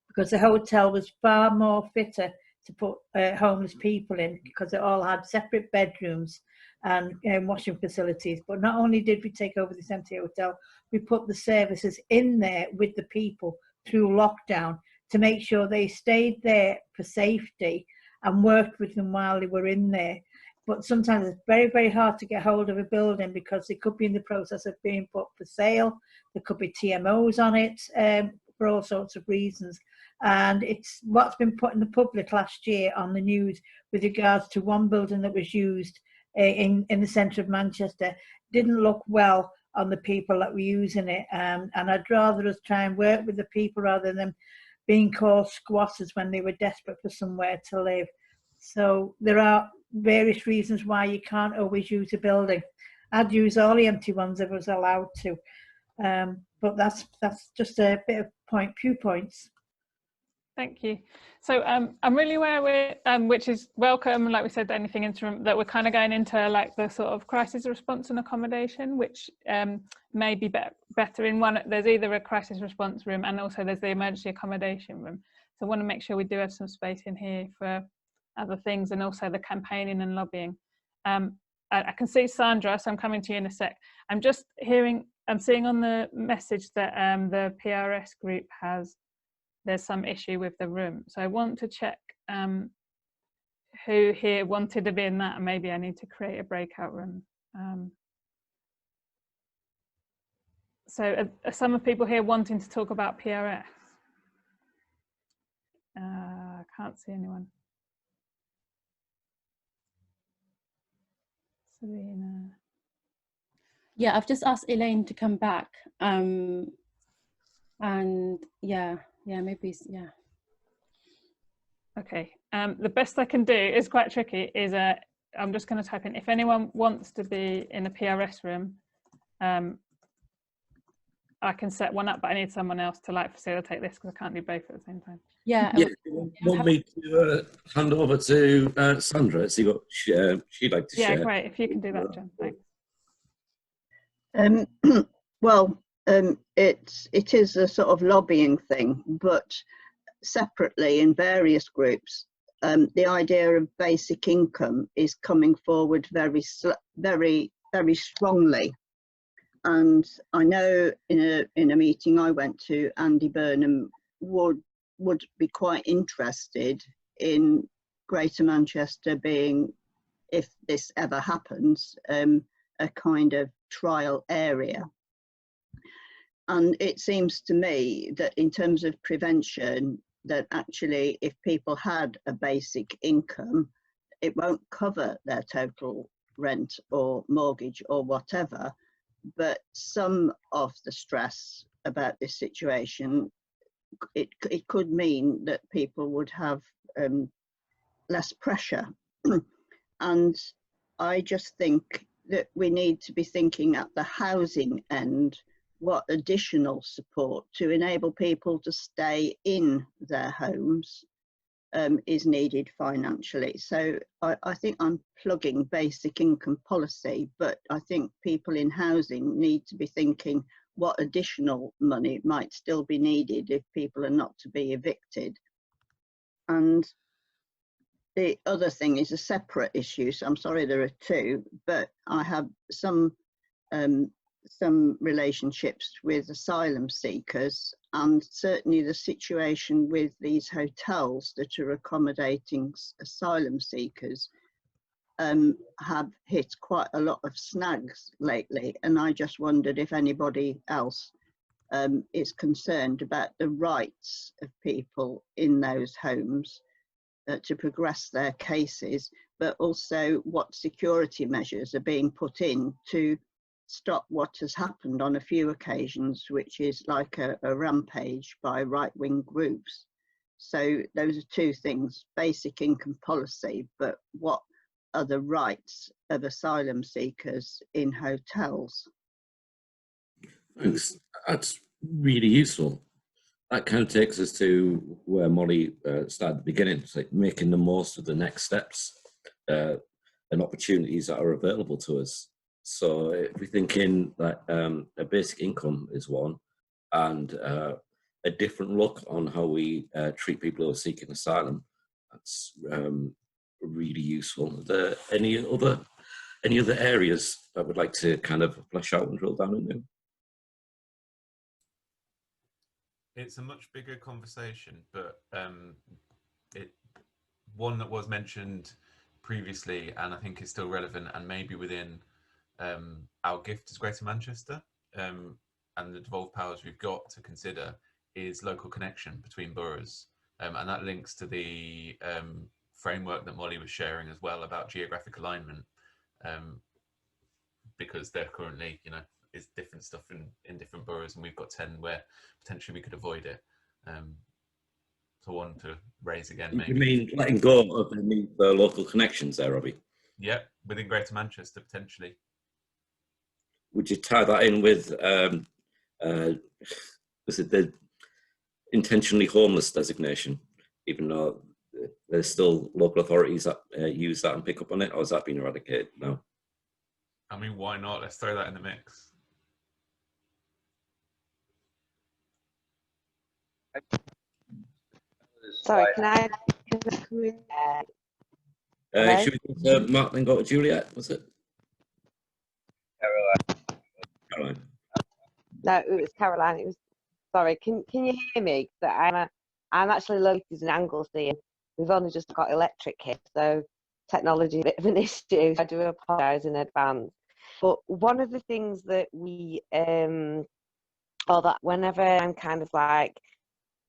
because the hotel was far more fitter to put homeless people in, because it all had separate bedrooms and washing facilities. But not only did we take over this empty hotel, we put the services in there with the people through lockdown to make sure they stayed there for safety and worked with them while they were in there. But sometimes it's very, very hard to get hold of a building because it could be in the process of being put for sale. There could be TMOs on it for all sorts of reasons. And it's what's been put in the public last year on the news with regards to one building that was used in the centre of Manchester didn't look well on the people that were using it. And I'd rather us try and work with the people rather than being called squatters when they were desperate for somewhere to live. So there are various reasons why you can't always use a building. I'd use all the empty ones if I was allowed to. But that's just a bit of few points. Thank you. So I'm really aware we're, which is welcome, like we said, anything interim, that we're kind of going into like the sort of crisis response and accommodation, which may be better in one. There's either a crisis response room and also there's the emergency accommodation room. So I want to make sure we do have some space in here for other things, and also the campaigning and lobbying. I can see Sandra, so I'm coming to you in a sec. I'm just hearing, I'm seeing on the message that the PRS group there's some issue with the room. So I want to check who here wanted to be in that, and maybe I need to create a breakout room. So are some of people here wanting to talk about PRS? I can't see anyone. Serena. Yeah, I've just asked Elaine to come back. And yeah, maybe, yeah. Okay, the best I can do is quite tricky, is I'm just going to type in, if anyone wants to be in a PRS room, I can set one up, but I need someone else to like facilitate this because I can't do both at the same time. Yeah. Yeah, you want me to hand over to Sandra? So you got she'd like to share. Yeah, great. If you can do that, John. Thanks. Well, it is a sort of lobbying thing, but separately in various groups, the idea of basic income is coming forward very strongly. And I know in a meeting I went to, Andy Burnham would be quite interested in Greater Manchester being, if this ever happens, a kind of trial area. And it seems to me that in terms of prevention, that actually if people had a basic income, it won't cover their total rent or mortgage or whatever, but some of the stress about this situation, it could mean that people would have less pressure. And I just think that we need to be thinking at the housing end, what additional support to enable people to stay in their homes is needed financially. So I think I'm plugging basic income policy, but I think people in housing need to be thinking what additional money might still be needed if people are not to be evicted. And the other thing is a separate issue, so I'm sorry there are two, but I have some relationships with asylum seekers, and certainly the situation with these hotels that are accommodating asylum seekers have hit quite a lot of snags lately. And I just wondered if anybody else is concerned about the rights of people in those homes to progress their cases, but also what security measures are being put in to stop what has happened on a few occasions, which is like a rampage by right-wing groups. So those are two things: basic income policy, but what are the rights of asylum seekers in hotels? Thanks. That's really useful. That kind of takes us to where Molly started at the beginning. It's like making the most of the next steps and opportunities that are available to us. So if we think in that a basic income is one, and a different look on how we treat people who are seeking asylum, that's really useful. Are there any other areas that would like to kind of flesh out and drill down into? It's a much bigger conversation, but one that was mentioned previously, and I think is still relevant, and maybe within our gift as Greater Manchester and the devolved powers we've got to consider, is local connection between boroughs, and that links to the framework that Molly was sharing as well about geographic alignment, because there currently, is different stuff in different boroughs, and we've got 10 where potentially we could avoid it. So one to raise again, maybe. You mean letting go of the need for local connections there, Robbie? Yeah, within Greater Manchester, potentially. Would you tie that in with, was it the intentionally homeless designation, even though there's still local authorities that use that and pick up on it, or has that been eradicated now? I mean, why not? Let's throw that in the mix. Sorry, can I come in? Should we go to Mark, then go to Juliet, was it? Caroline. No, it was Caroline. It was. Sorry, can you hear me? That I'm actually located in Anglesey. We've only just got electric here, so technology is a bit of an issue. I do apologise in advance. But one of the things that we, or that whenever I'm kind of like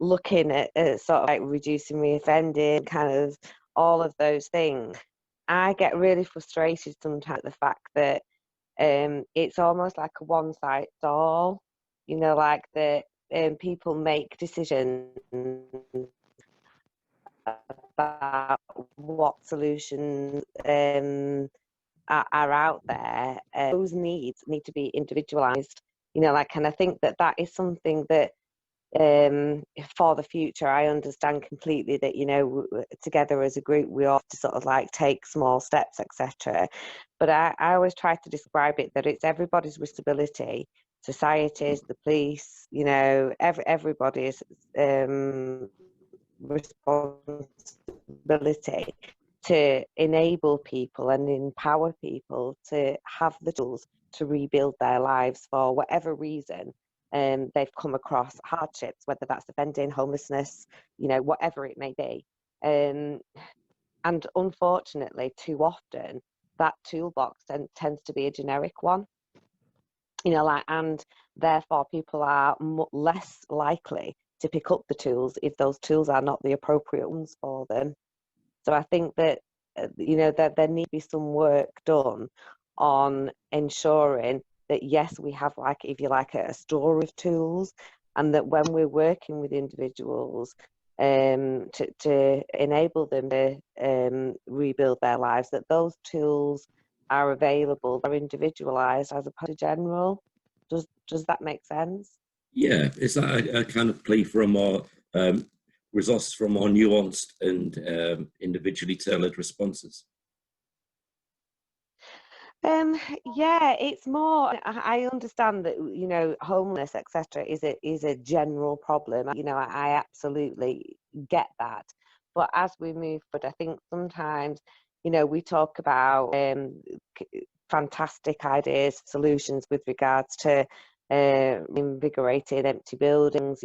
looking at sort of like reducing reoffending, kind of all of those things, I get really frustrated sometimes at the fact that it's almost like a one-size-fits-all, like that people make decisions about what solutions are out there. Those needs need to be individualised, and I think that is something that for the future, I understand completely that together as a group we ought to sort of like take small steps, etc. But I always try to describe it that it's everybody's responsibility, societies, the police, everybody's responsibility to enable people and empower people to have the tools to rebuild their lives for whatever reason they've come across hardships, whether that's offending, homelessness, whatever it may be. And unfortunately, too often, that toolbox tends to be a generic one, and therefore people are less likely to pick up the tools if those tools are not the appropriate ones for them. So I think that, that there needs to be some work done on ensuring that, yes, we have, like, if you like, a store of tools, and that when we're working with individuals to enable them to rebuild their lives, that those tools are available, they're individualised as opposed to general. Does that make sense? Yeah, is that a kind of plea for a more resources for more nuanced and individually tailored responses? Yeah, it's more. I understand that homelessness, etc., is a general problem. I absolutely get that. But as we move forward, I think sometimes we talk about fantastic ideas, solutions with regards to invigorated empty buildings,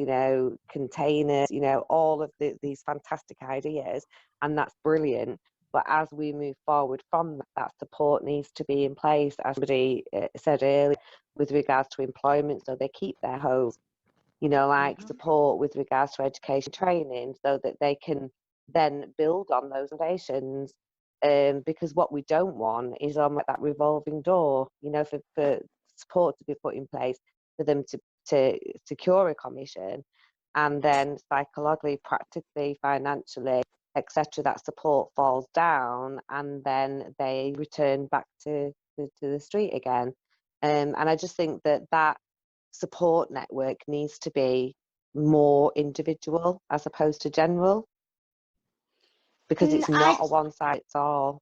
containers, all of these fantastic ideas, and that's brilliant. But as we move forward from that, support needs to be in place, as somebody said earlier, with regards to employment, so they keep their homes, support with regards to education training, so that they can then build on those foundations. Because what we don't want is almost that revolving door, for support to be put in place for them to secure accommodation. and then psychologically, practically, financially, etc., that support falls down, and then they return back to the street again. And I just think that support network needs to be more individual as opposed to general, because it's not a one size fits all.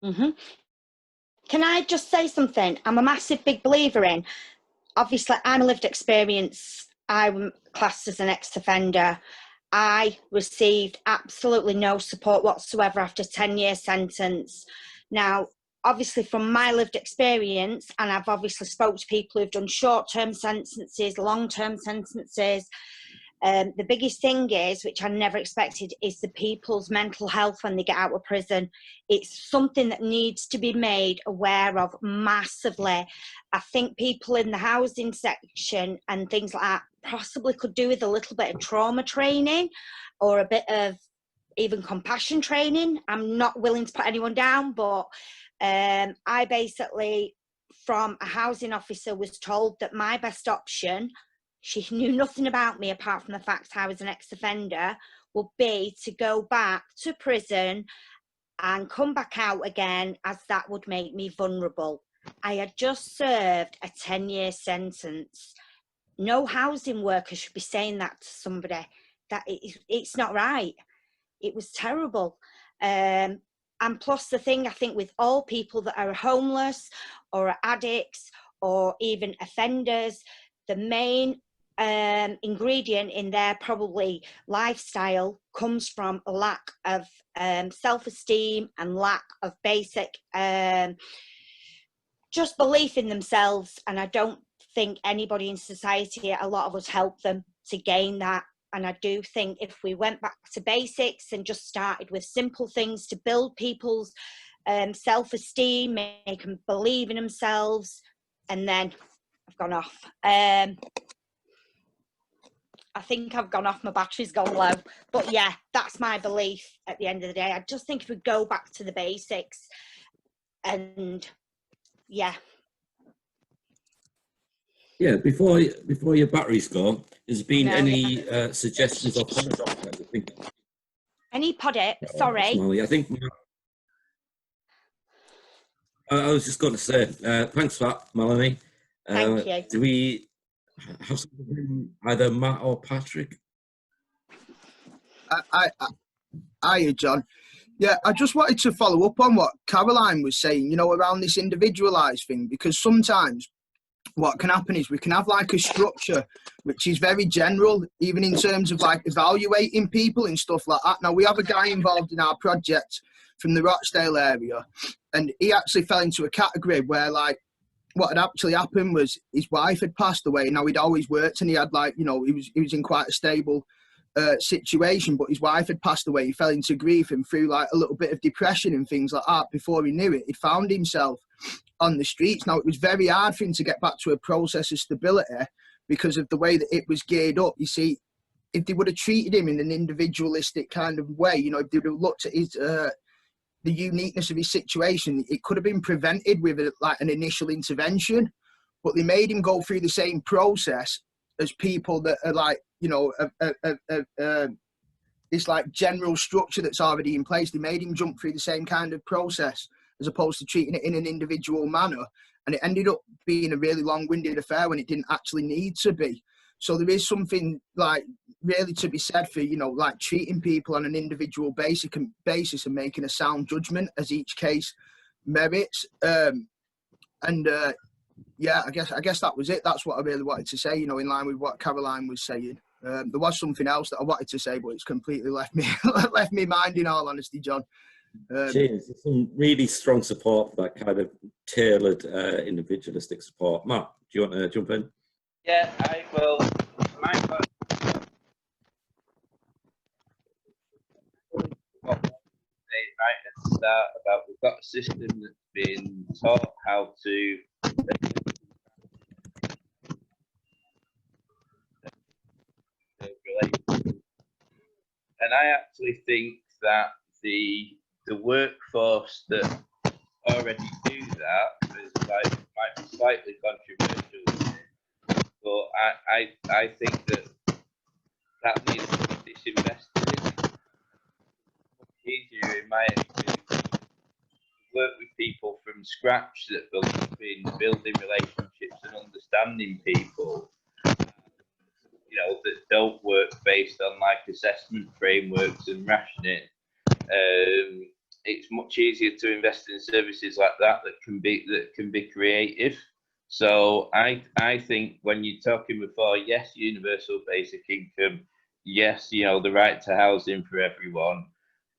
Can I just say something? I'm a massive big believer in, obviously I'm a lived experience, I'm classed as an ex-offender. I received absolutely no support whatsoever after a 10-year sentence. Now, obviously from my lived experience, and I've obviously spoke to people who've done short-term sentences, long-term sentences, the biggest thing is, which I never expected, is the people's mental health when they get out of prison. It's something that needs to be made aware of massively. I think people in the housing section and things like that possibly could do with a little bit of trauma training or a bit of even compassion training. I'm not willing to put anyone down, but I basically, from a housing officer, was told that my best option, she knew nothing about me apart from the fact I was an ex-offender, would be to go back to prison and come back out again, as that would make me vulnerable. I had just served a 10-year sentence. No housing worker should be saying that to somebody. It's not right. It was terrible. And plus the thing, I think, with all people that are homeless or are addicts or even offenders, the main ingredient in their probably lifestyle comes from a lack of self-esteem and lack of basic just belief in themselves. And I don't think anybody in society, a lot of us, help them to gain that. And I do think if we went back to basics and just started with simple things to build people's self-esteem, make them believe in themselves, and then I've gone off. I think I've gone off, my battery's gone low. But yeah, that's my belief at the end of the day. I just think if we go back to the basics, and yeah. Yeah, before your batteries go, has there been any suggestions or comments? Any podit? Sorry. Molly, I think I was just going to say thanks for that, Melanie. Thank you. Do we have something from either Matt or Patrick? Hiya, John. Yeah, I just wanted to follow up on what Caroline was saying, you know, around this individualised thing, because sometimes what can happen is we can have like a structure which is very general, even in terms of like evaluating people and stuff like that. Now, we have a guy involved in our project from the Rochdale area, and he actually fell into a category where, like, what had actually happened was his wife had passed away. Now, he'd always worked and he had, like, you know, he was in quite a stable situation, but his wife had passed away. He fell into grief and through like a little bit of depression and things like that. Before he knew it, he found himself on the streets. Now, it was very hard for him to get back to a process of stability because of the way that it was geared up. You see, if they would have treated him in an individualistic kind of way, you know, if they would have looked at his the uniqueness of his situation, it could have been prevented with like an initial intervention. But they made him go through the same process as people that are like, you know, this like general structure that's already in place. They made him jump through the same kind of process as opposed to treating it in an individual manner. And it ended up being a really long-winded affair when it didn't actually need to be. So there is something like really to be said for, you know, like treating people on an individual basis and making a sound judgment as each case merits. Yeah, I guess that was it. That's what I really wanted to say, you know, in line with what Caroline was saying. There was something else that I wanted to say, but it's completely left me mind, in all honesty, John. Cheers. Some really strong support for that kind of tailored individualistic support. Matt, do you want to jump in? Yeah, I will. Right at the start about we've got a system that's been taught how to relate, and I actually think that the workforce that already do that is like might be slightly controversial, but I think that that needs to be disinvested in. Much easier, in my experience, to work with people from scratch that have been building relationships and understanding people, you know, that don't work based on like assessment frameworks and rationing. It's much easier to invest in services like that can be creative. So I think when you're talking before, yes, universal basic income, yes, you know, the right to housing for everyone,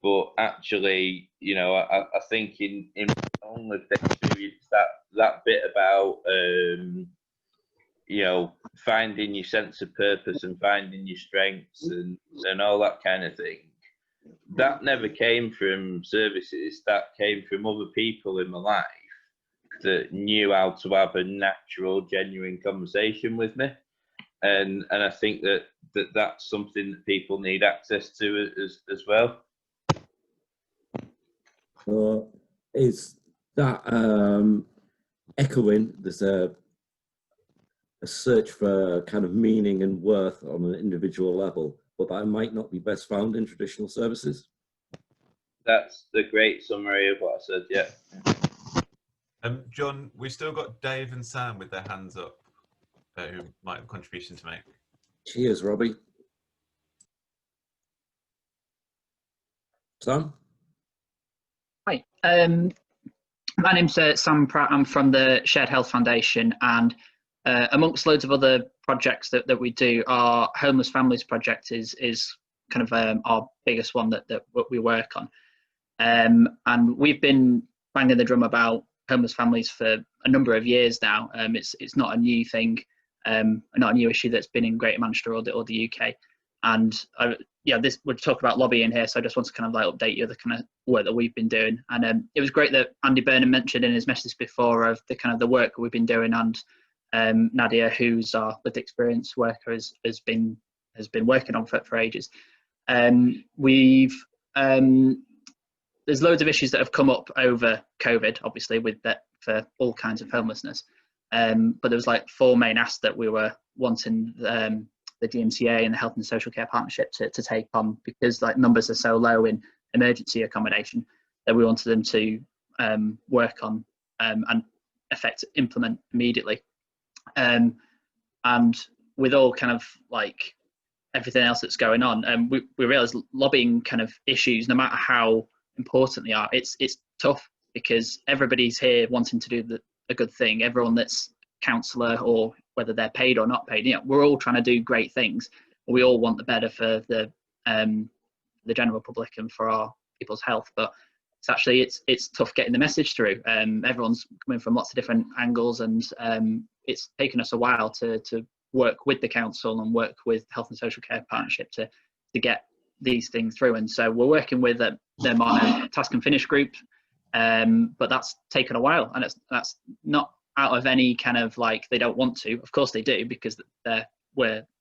but actually, you know, I think in only experience that bit about you know, finding your sense of purpose and finding your strengths and all that kind of thing. That never came from services, that came from other people in my life that knew how to have a natural, genuine conversation with me. And I think that's something that people need access to as well. Is that echoing? There's a search for kind of meaning and worth on an individual level, but that might not be best found in traditional services. That's the great summary of what I said, yeah. John, we've still got Dave and Sam with their hands up, who might have a contribution to make. Cheers, Robbie. Sam? Hi, my name's Sam Pratt. I'm from the Shared Health Foundation, and amongst loads of other projects that we do, our Homeless Families project is kind of our biggest one that we work on. And we've been banging the drum about homeless families for a number of years now. It's not a new thing, not a new issue that's been in Greater Manchester or the UK. And yeah, we're talking about lobbying here, so I just want to kind of like update you the kind of work that we've been doing. And it was great that Andy Burnham mentioned in his message before of the kind of the work that we've been doing, and Nadia, who's our lived experience worker, has been working on for ages. There's loads of issues that have come up over COVID, obviously, with that for all kinds of homelessness. But there was like 4 main asks that we were wanting the GMHAN and the Health and Social Care Partnership to take on, because like numbers are so low in emergency accommodation that we wanted them to work on and implement immediately. And with all kind of like everything else that's going on, we realised lobbying kind of issues, no matter how important they are, it's tough, because everybody's here wanting to do a good thing. Everyone that's counsellor, or whether they're paid or not paid, you know, we're all trying to do great things. We all want the better for the general public and for our people's health, but it's tough getting the message through. Everyone's coming from lots of different angles, and it's taken us a while to work with the council and work with Health and Social Care Partnership to get these things through. And so we're working with them on a task and finish group, but that's taken a while, and that's not out of any kind of like they don't want to. Of course they do, because they're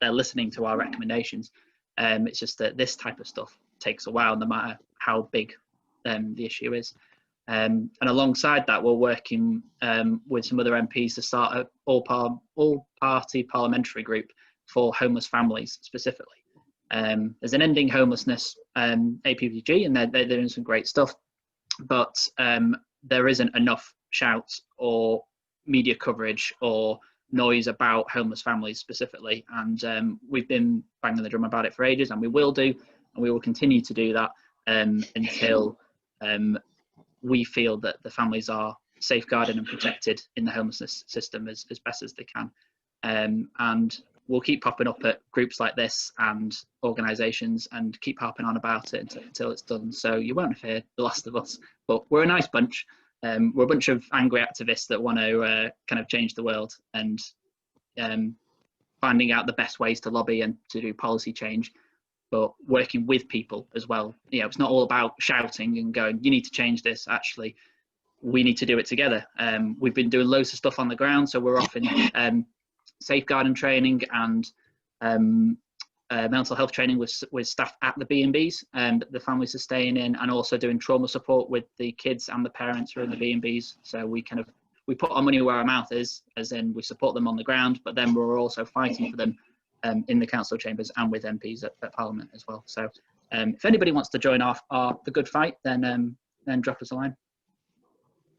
listening to our recommendations. It's just that this type of stuff takes a while, no matter how big the issue is. And alongside that, we're working with some other MPs to start an all-party parliamentary group for homeless families specifically. There's an Ending Homelessness APPG, and they're doing some great stuff, but there isn't enough shouts or media coverage or noise about homeless families specifically. And we've been banging the drum about it for ages, and we will do, and we will continue to do that until we feel that the families are safeguarded and protected in the homelessness system as best as they can. And we'll keep popping up at groups like this and organisations and keep harping on about it until it's done. So you won't hear the last of us, but we're a nice bunch. We're a bunch of angry activists that want to kind of change the world, and finding out the best ways to lobby and to do policy change, but working with people as well. You know, it's not all about shouting and going, you need to change this. Actually, we need to do it together. We've been doing loads of stuff on the ground, so we're offering safeguarding training and mental health training with staff at the B&Bs that the families are staying in, and also doing trauma support with the kids and the parents who are in the B&Bs. So we put our money where our mouth is, as in we support them on the ground, but then we're also fighting for them in the council chambers and with MPs at Parliament as well. So if anybody wants to join the good fight, then drop us a line.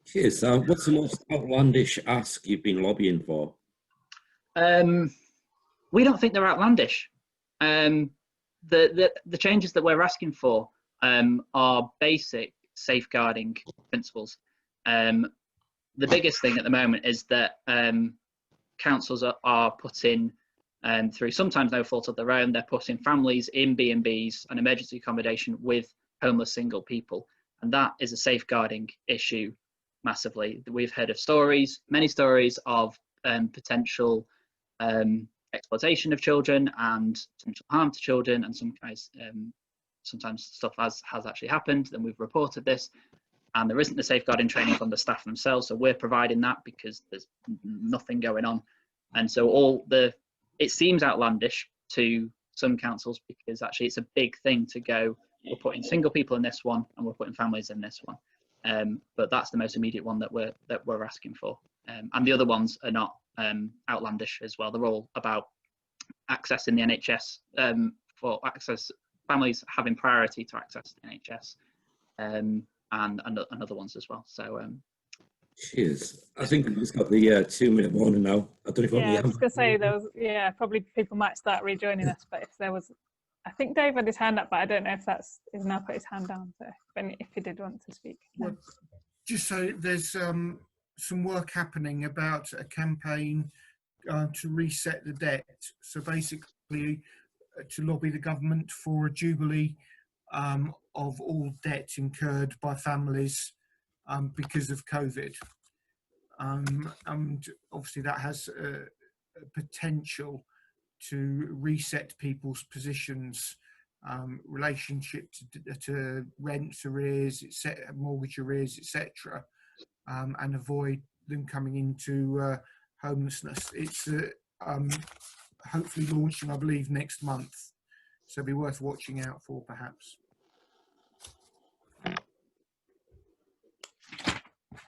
Cheers. What's the most outlandish ask you've been lobbying for? We don't think they're outlandish. The changes that we're asking for are basic safeguarding principles. The biggest thing at the moment is that councils are putting, through sometimes no fault of their own, they're putting families in B&Bs and emergency accommodation with homeless single people. And that is a safeguarding issue massively. We've heard of many stories of potential exploitation of children and potential harm to children, and sometimes stuff has actually happened, then we've reported this, and there isn't the safeguarding training from the staff themselves, so we're providing that because there's nothing going on. And so it seems outlandish to some councils because actually it's a big thing to go, we're putting single people in this one and we're putting families in this one. But that's the most immediate one that we're asking for. And the other ones are not outlandish as well. They're all about accessing the NHS, for families having priority to access the NHS, and other ones as well. So cheers. I think we've just got the 2-minute warning now. I don't know if you want I was going to say there was, probably people might start rejoining us, but if there was, I think Dave had his hand up, but I don't know if he's now put his hand down. So if he did want to speak. Well, just so there's some work happening about a campaign to reset the debt. So basically to lobby the government for a jubilee of all debts incurred by families because of COVID. And obviously that has a potential to reset people's positions, relationship to rent arrears, mortgage arrears, etc., and avoid them coming into homelessness. It's hopefully launching, I believe, next month, so it'll be worth watching out for, perhaps.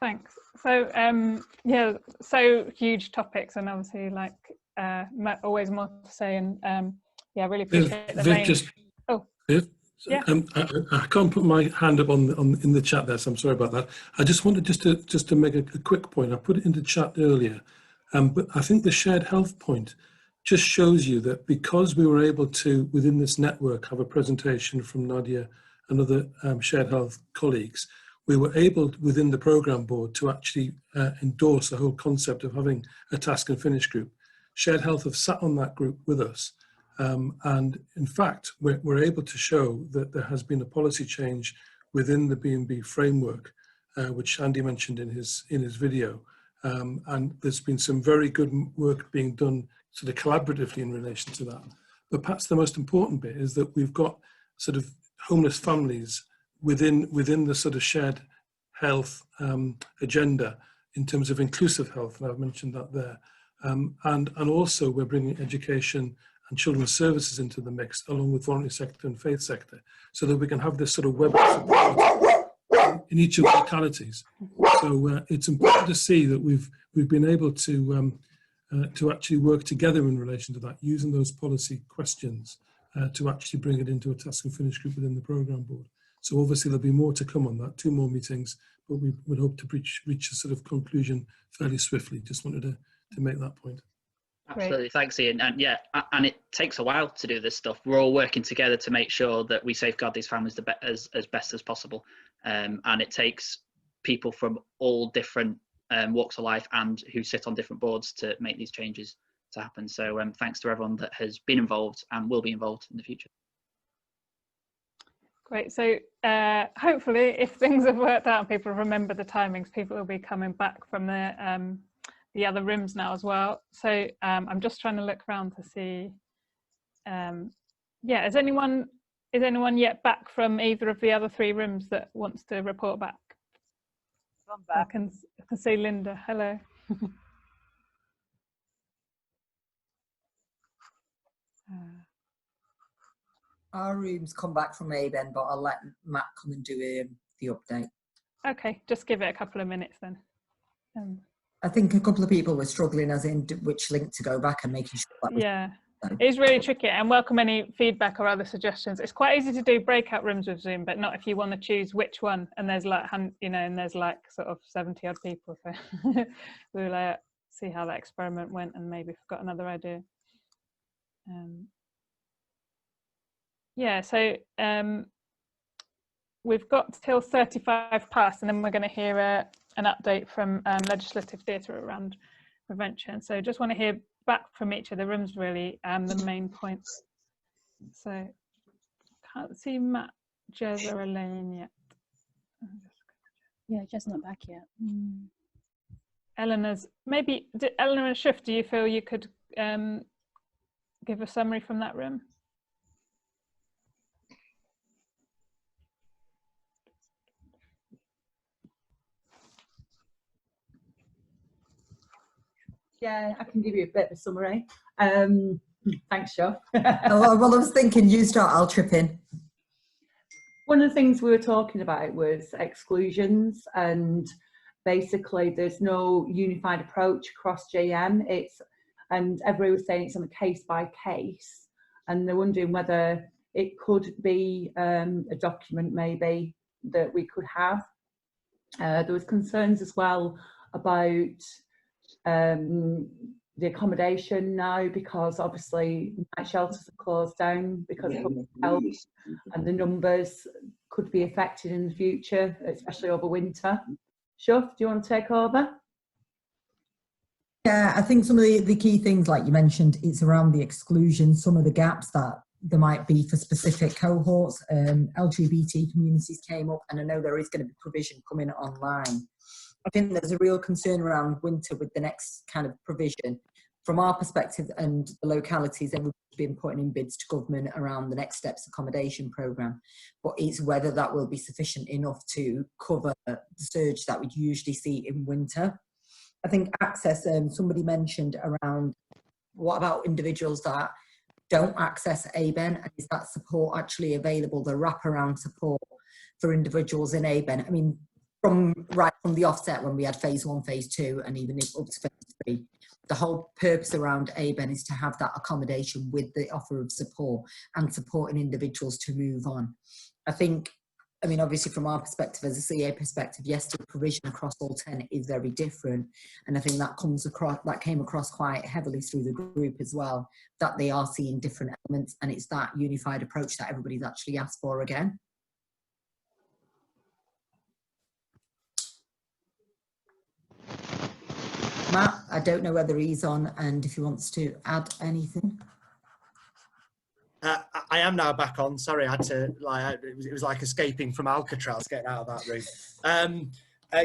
Thanks. So so huge topics, and obviously always more to say, and really appreciate the range. I can't put my hand up in the chat there, so I'm sorry about that. I just wanted just to make a quick point. I put it into chat earlier, but I think the shared health point just shows you that because we were able to, within this network, have a presentation from Nadia and other shared health colleagues, we were able, within the programme board, to actually endorse the whole concept of having a task and finish group. Shared Health have sat on that group with us, and in fact, we're able to show that there has been a policy change within the B&B framework, which Andy mentioned in his video, and there's been some very good work being done sort of collaboratively in relation to that. But perhaps the most important bit is that we've got sort of homeless families within the sort of shared health agenda in terms of inclusive health, and I've mentioned that there. And also we're bringing education and children's services into the mix, along with voluntary sector and faith sector, so that we can have this sort of web in each of the localities. So it's important to see that we've been able to actually work together in relation to that, using those policy questions to actually bring it into a task and finish group within the programme board. So obviously there'll be more to come on that, 2 more meetings, but we would hope to reach a sort of conclusion fairly swiftly. Just wanted to make that point. Absolutely, thanks Ian. And and it takes a while to do this stuff. We're all working together to make sure that we safeguard these families as best as possible. And it takes people from all different walks of life and who sit on different boards to make these changes to happen. So thanks to everyone that has been involved and will be involved in the future. Great. So hopefully, if things have worked out and people remember the timings, people will be coming back from the other rooms now as well. So I'm just trying to look around to see. Is anyone yet back from either of the other 3 rooms that wants to report back? I'm back. I can see Linda. Hello. Our room's come back from ABEN, but I'll let Matt come and do the update. Okay, just give it a couple of minutes then. I think a couple of people were struggling as in which link to go back and making sure that was It is really tricky, and welcome any feedback or other suggestions. It's quite easy to do breakout rooms with Zoom, but not if you want to choose which one. And there's like, you know, and there's like sort of 70 odd people. So we'll see how that experiment went, and maybe if we've got another idea. Yeah, so we've got till 35 past, and then we're going to hear an update from Legislative Theatre around prevention. So just want to hear back from each of the rooms, really, the main points. So can't see Matt, Jez, or Elaine yet. Yeah, Jez not back yet. Eleanor's, maybe, Eleanor and Shift, do you feel you could give a summary from that room? Yeah, I can give you a bit of a summary. Thanks, Joe. Well, I was thinking you start, I'll chip in. One of the things we were talking about was exclusions, and basically there's no unified approach across JM. And everybody was saying it's on a case by case, and they're wondering whether it could be a document maybe that we could have. There was concerns as well about the accommodation now, because obviously night shelters are closed down because of public health, and the numbers could be affected in the future, especially over winter. Shuf, do you want to take over? Yeah, I think some of the key things, like you mentioned, it's around the exclusion, some of the gaps that there might be for specific cohorts. LGBT communities came up, and I know there is going to be provision coming online. I think there's a real concern around winter with the next kind of provision. From our perspective and the localities, everybody's been putting in bids to government around the Next Steps accommodation programme, but it's whether that will be sufficient enough to cover the surge that we usually see in winter. I think access, somebody mentioned around, what about individuals that don't access ABEN, and is that support actually available, the wraparound support for individuals in ABEN? I mean, right from the offset, when we had phase 1, phase 2, and even up to phase 3, the whole purpose around ABEN is to have that accommodation with the offer of support and supporting individuals to move on. I think, I mean, obviously from our perspective, as a CA perspective, yes, the provision across all 10 is very different. And I think that came across quite heavily through the group as well, that they are seeing different elements, and it's that unified approach that everybody's actually asked for again. Matt, I don't know whether he's on, and if he wants to add anything. I am now back on. Sorry, I had to, like, it was like escaping from Alcatraz, getting out of that room.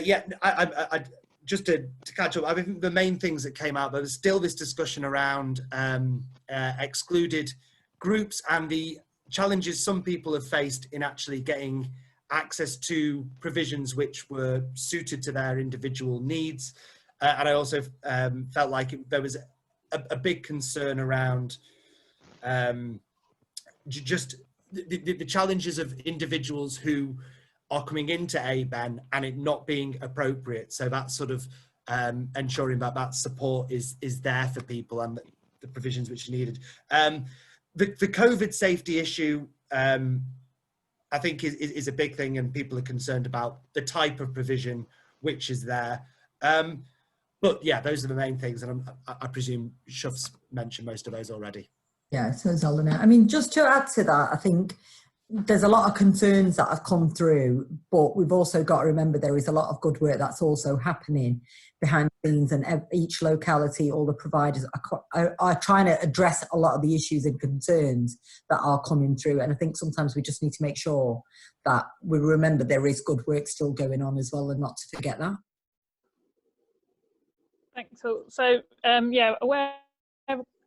Yeah, I just to catch up, I think the main things that came out, there was still this discussion around excluded groups and the challenges some people have faced in actually getting access to provisions which were suited to their individual needs. And I also felt like there was a big concern around just the challenges of individuals who are coming into ABEN and it not being appropriate. So that sort of ensuring that that support is there for people and the provisions which are needed. The COVID safety issue, I think is a big thing, and people are concerned about the type of provision which is there. But yeah, those are the main things, and I presume Shuf's mentioned most of those already. Yeah, so is Eleanor. I mean, just to add to that, I think there's a lot of concerns that have come through, but we've also got to remember there is a lot of good work that's also happening behind the scenes, and each locality, all the providers are trying to address a lot of the issues and concerns that are coming through. And I think sometimes we just need to make sure that we remember there is good work still going on as well, and not to forget that. Thanks. So yeah, aware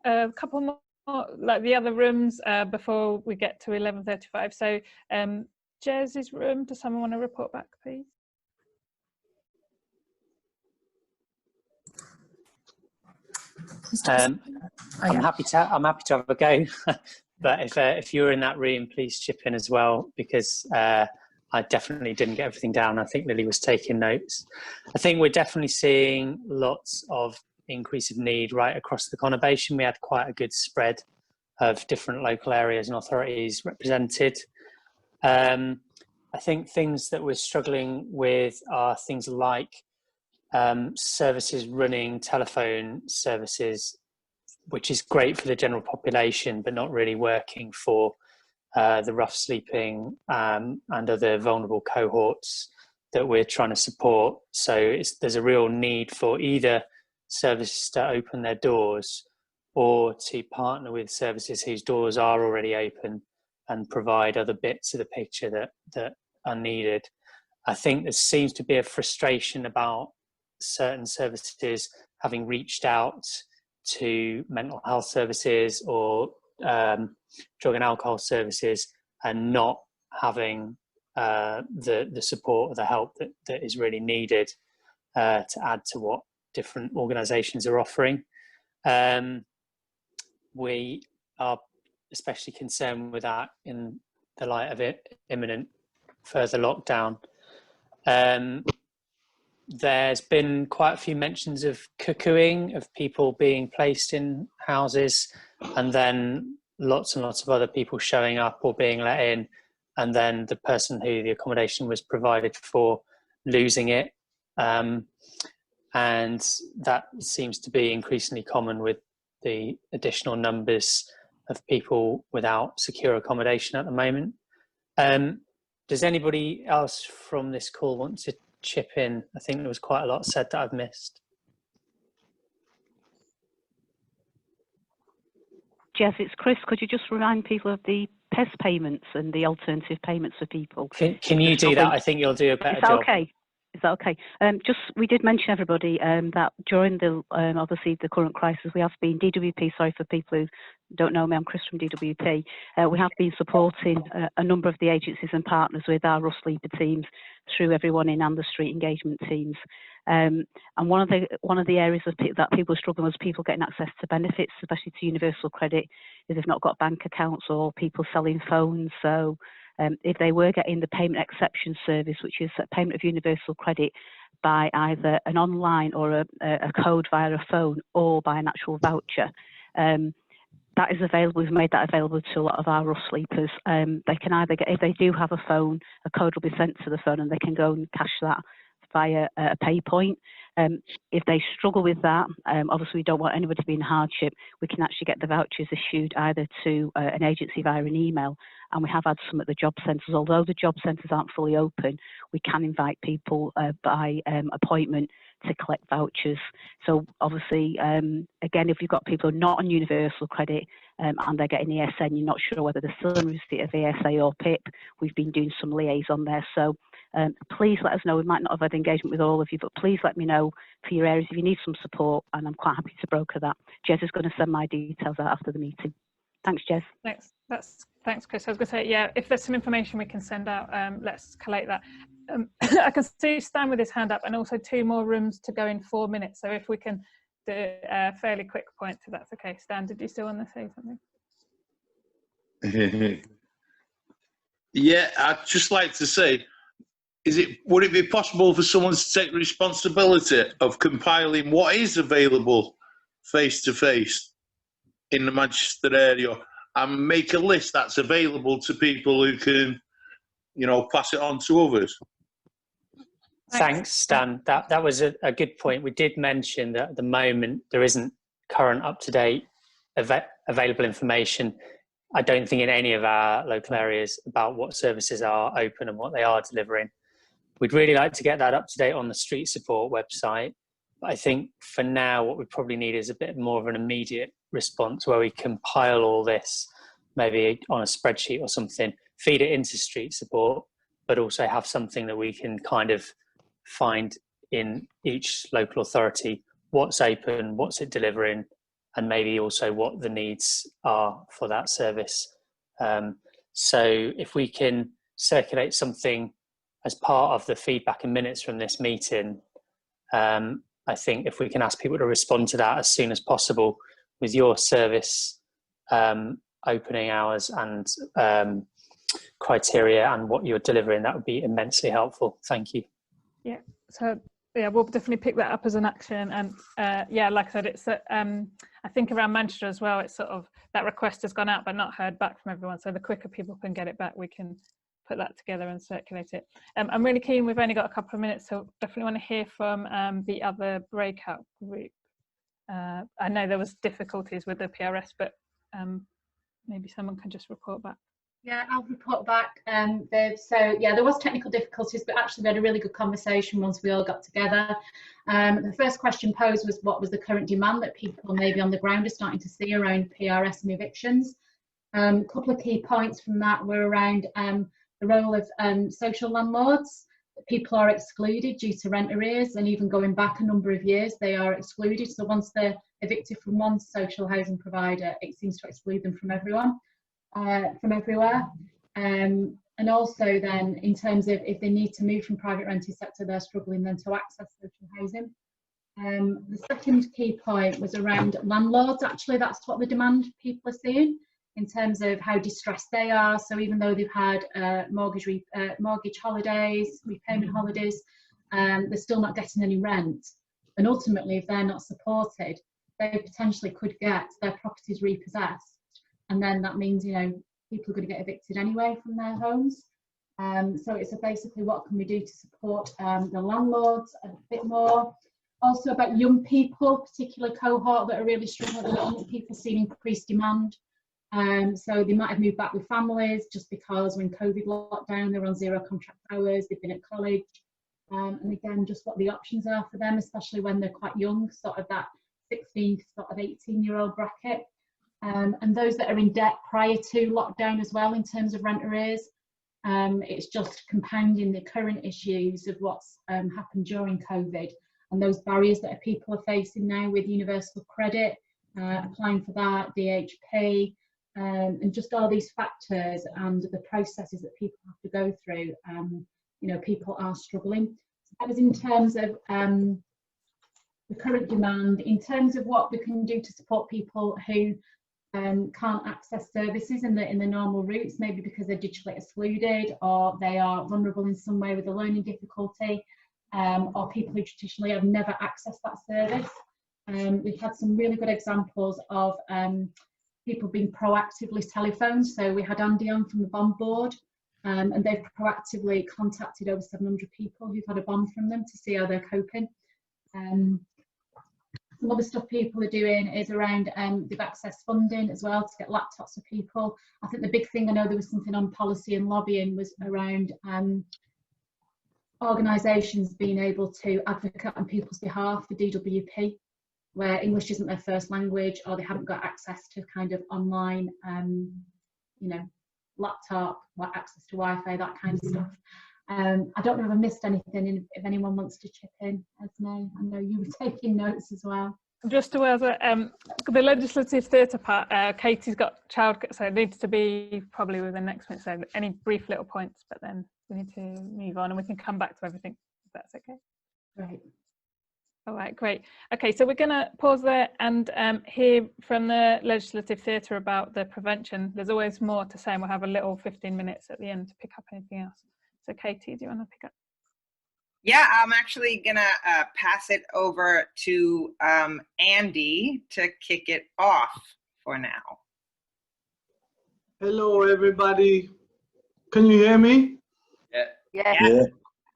a couple more, like the other rooms, before we get to 11:35. So Jez's room, does someone want to report back, please? I'm happy to have a go, but if you were in that room, please chip in as well, because I definitely didn't get everything down. I think Lily was taking notes. I think we're definitely seeing lots of increase of need right across the conurbation. We had quite a good spread of different local areas and authorities represented. I think things that we're struggling with are things like services running telephone services, which is great for the general population, but not really working for the rough sleeping and other vulnerable cohorts that we're trying to support. So there's a real need for either services to open their doors or to partner with services whose doors are already open and provide other bits of the picture that are needed. I think there seems to be a frustration about certain services having reached out to mental health services or drug and alcohol services and not having the support or the help that is really needed to add to what different organisations are offering. We are especially concerned with that in the light of imminent further lockdown. There's been quite a few mentions of cuckooing, of people being placed in houses and then lots and lots of other people showing up or being let in, and then the person who the accommodation was provided for losing it. And that seems to be increasingly common with the additional numbers of people without secure accommodation at the moment. Does anybody else from this call want to chip in? I think there was quite a lot said that I've missed. Jess, it's Chris. Could you just remind people of the PES payments and the alternative payments for people? Can you do that? I think you'll do a better job. Okay. Is that okay? We did mention everybody that during the obviously the current crisis, we have been DWP. Sorry for people who don't know me, I'm Chris from DWP. We have been supporting a number of the agencies and partners with our Rough Sleeper teams through everyone in and the street engagement teams. And one of the areas that people struggle with is people getting access to benefits, especially to universal credit, if they've not got bank accounts or people selling phones. So if they were getting the payment exception service, which is a payment of universal credit by either an online or a code via a phone or by an actual voucher, that is available. We've made that available to a lot of our rough sleepers. They can either get, if they do have a phone, a code will be sent to the phone and they can go and cash that via a pay point. If they struggle with that, obviously we don't want anybody to be in hardship, we can actually get the vouchers issued either to an agency via an email, and we have had some at the job centres. Although the job centres aren't fully open, we can invite people by appointment to collect vouchers. So obviously, again, if you've got people who are not on universal credit and they're getting ESN, you're not sure whether they're still in receipt of ESA or PIP, we've been doing some liaison there. So please let us know. We might not have had engagement with all of you, but please let me know for your areas if you need some support, and I'm quite happy to broker that. Jez is going to send my details out after the meeting. Thanks, Jez. Thanks, Chris. I was going to say, yeah, if there's some information we can send out, let's collate that. I can see Stan with his hand up, and also 2 more rooms to go in 4 minutes. So if we can do a fairly quick point, if that's okay. Stan, did you still want to say something? Yeah, I'd just like to say, would it be possible for someone to take responsibility of compiling what is available face-to-face in the Manchester area and make a list that's available to people who can, you know, pass it on to others? Thanks, Stan. That was a good point. We did mention that at the moment there isn't current up-to-date available information, I don't think, in any of our local areas about what services are open and what they are delivering. We'd really like to get that up to date on the Street Support website. But I think for now, what we probably need is a bit more of an immediate response where we compile all this, maybe on a spreadsheet or something, feed it into Street Support, but also have something that we can kind of find in each local authority, what's open, what's it delivering, and maybe also what the needs are for that service. So if we can circulate something as part of the feedback and minutes from this meeting, I think if we can ask people to respond to that as soon as possible with your service opening hours and criteria and what you're delivering, that would be immensely helpful. Thank you. Yeah, so yeah, we'll definitely pick that up as an action. And yeah, like I said, it's I think around Manchester as well, it's sort of that request has gone out but not heard back from everyone. So the quicker people can get it back, we can put that together and circulate it. I'm really keen, we've only got a couple of minutes, so definitely want to hear from the other breakout group. I know there was difficulties with the PRS, but maybe someone can just report back. Yeah, I'll report back. So yeah, there was technical difficulties, but actually we had a really good conversation once we all got together. The first question posed was what was the current demand that people maybe on the ground are starting to see around PRS and evictions. A couple of key points from that were around the role of social landlords. People are excluded due to rent arrears, and even going back a number of years, they are excluded. So once they're evicted from one social housing provider, it seems to exclude them from everyone. From everywhere, and also then in terms of if they need to move from private rented sector, they're struggling then to access social housing. The second key point was around landlords. Actually, that's what the demand people are seeing in terms of how distressed they are. So even though they've had mortgage holidays, repayment holidays, they're still not getting any rent. And ultimately, if they're not supported, they potentially could get their properties repossessed. And then that means, you know, people are going to get evicted anyway from their homes. So it's basically what can we do to support the landlords a bit more. Also about young people, particular cohort that are really struggling at the moment. People seeing increased demand. So they might have moved back with families just because when COVID locked down, they were on 0 contract hours, they've been at college. And again, just what the options are for them, especially when they're quite young, sort of that 16 to sort of 18-year-old bracket. And those that are in debt prior to lockdown as well in terms of rent arrears. It's just compounding the current issues of what's happened during COVID and those barriers that people are facing now with universal credit, applying for that, DHP, and just all these factors and the processes that people have to go through. You know, people are struggling. So that was in terms of the current demand. In terms of what we can do to support people who can't access services in the normal routes, maybe because they're digitally excluded or they are vulnerable in some way with a learning difficulty, or people who traditionally have never accessed that service. We've had some really good examples of people being proactively telephoned. So we had Andy on from the bond board, and they've proactively contacted over 700 people who've had a bond from them to see how they're coping. Some other stuff people are doing is around they've accessed funding as well to get laptops for people. I think the big thing, I know there was something on policy and lobbying, was around organisations being able to advocate on people's behalf for DWP, where English isn't their first language or they haven't got access to kind of online, you know, laptop, access to Wi-Fi, that kind of stuff. I don't know if I missed anything, if anyone wants to chip in. Esme, I know you were taking notes as well. Just aware that the legislative theatre part, Katie's got childcare, so it needs to be probably within the next minute. So any brief little points, but then we need to move on and we can come back to everything, if that's okay. Great. All right, great. Okay, so we're going to pause there and hear from the legislative theatre about the prevention. There's always more to say, and we'll have a little 15 minutes at the end to pick up anything else. So Katie, do you want to pick up? Yeah, I'm actually going to pass it over to Andy to kick it off for now. Hello, everybody. Can you hear me? Yeah.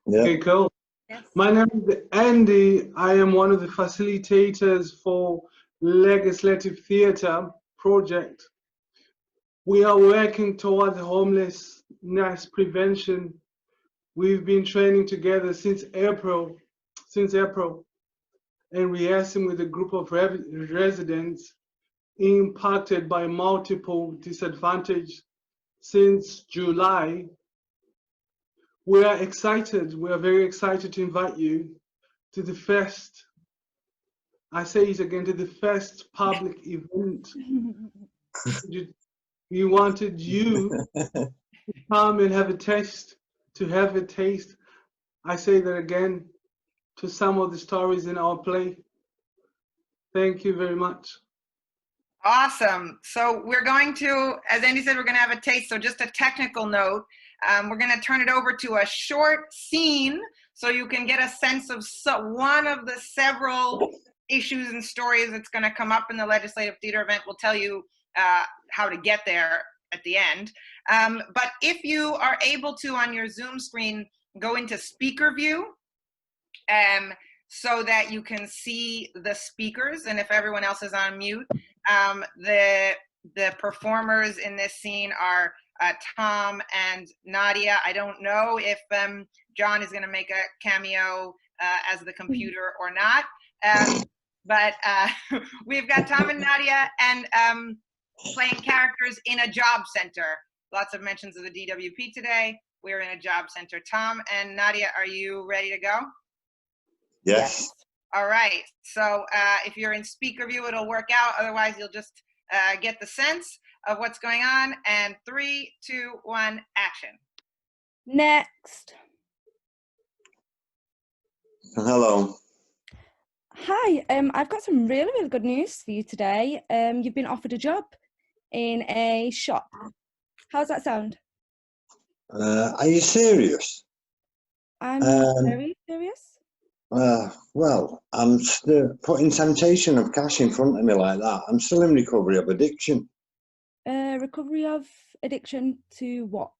Okay, cool. Yes. My name is Andy. I am one of the facilitators for Legislative Theatre project. We are working towards homelessness prevention. We've been training together since April, and rehearsing with a group of residents impacted by multiple disadvantages since July. We are excited, we are very excited to invite you to the first, I say it again, to the first public event. We wanted you to come and have a taste, I say that again, to some of the stories in our play. Thank you very much. Awesome. So we're going to, as Andy said, we're going to have a taste. So just a technical note, we're going to turn it over to a short scene so you can get a sense of one of the several issues and stories that's going to come up in the legislative theater event. We'll tell you how to get there at the end. But if you are able to, on your Zoom screen, go into speaker view, so that you can see the speakers, and if everyone else is on mute, the performers in this scene are Tom and Nadia. I don't know if John is going to make a cameo as the computer or not, but we've got Tom and Nadia and playing characters in a job center. Lots of mentions of the DWP today. We're in a job center. Tom and Nadia, are you ready to go? Yes. All right. So if you're in speaker view, it'll work out. Otherwise, you'll just get the sense of what's going on. And 3, 2, 1, action. Next. Hello. Hi, I've got some really, really good news for you today. You've been offered a job in a shop. How's that sound? Are you serious? I'm very serious. Well, I'm still putting temptation of cash in front of me like that. I'm still in recovery of addiction. Recovery of addiction to what?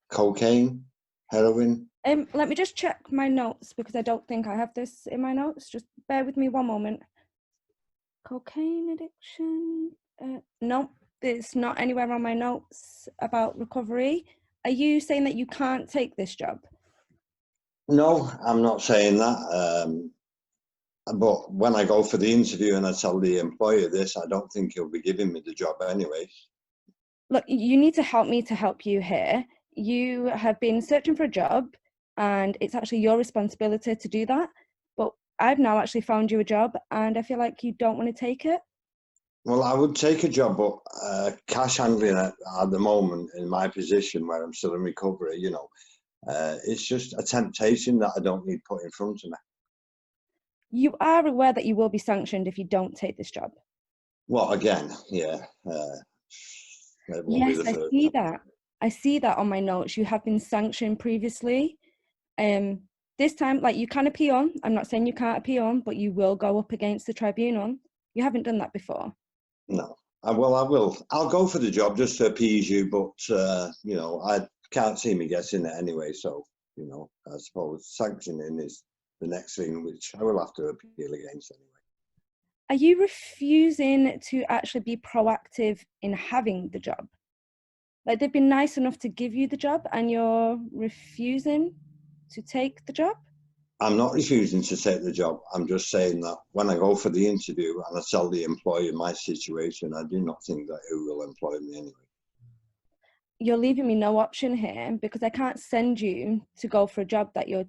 Cocaine, heroin. Let me just check my notes because I don't think I have this in my notes. Just bear with me one moment. Cocaine addiction. No, it's not anywhere on my notes about recovery. Are you saying that you can't take this job? No, I'm not saying that. But when I go for the interview and I tell the employer this, I don't think he'll be giving me the job anyway. Look, you need to help me to help you here. You have been searching for a job and it's actually your responsibility to do that. But I've now actually found you a job and I feel like you don't want to take it. Well, I would take a job, but cash handling at the moment in my position where I'm still in recovery, you know, it's just a temptation that I don't need put in front of me. You are aware that you will be sanctioned if you don't take this job? Well, again, yeah. It won't be Yes, the I first see time. that. I see that on my notes. You have been sanctioned previously. This time, like, you can appeal. I'm not saying you can't appeal, but you will go up against the tribunal. You haven't done that before. No. Well, I will. I'll go for the job just to appease you, but, you know, I can't see me getting it anyway. So, you know, I suppose sanctioning is the next thing, which I will have to appeal against anyway. Are you refusing to actually be proactive in having the job? Like, they've been nice enough to give you the job and you're refusing to take the job? I'm not refusing to take the job. I'm just saying that when I go for the interview and I tell the employer my situation, I do not think that he will employ me anyway. You're leaving me no option here because I can't send you to go for a job that you're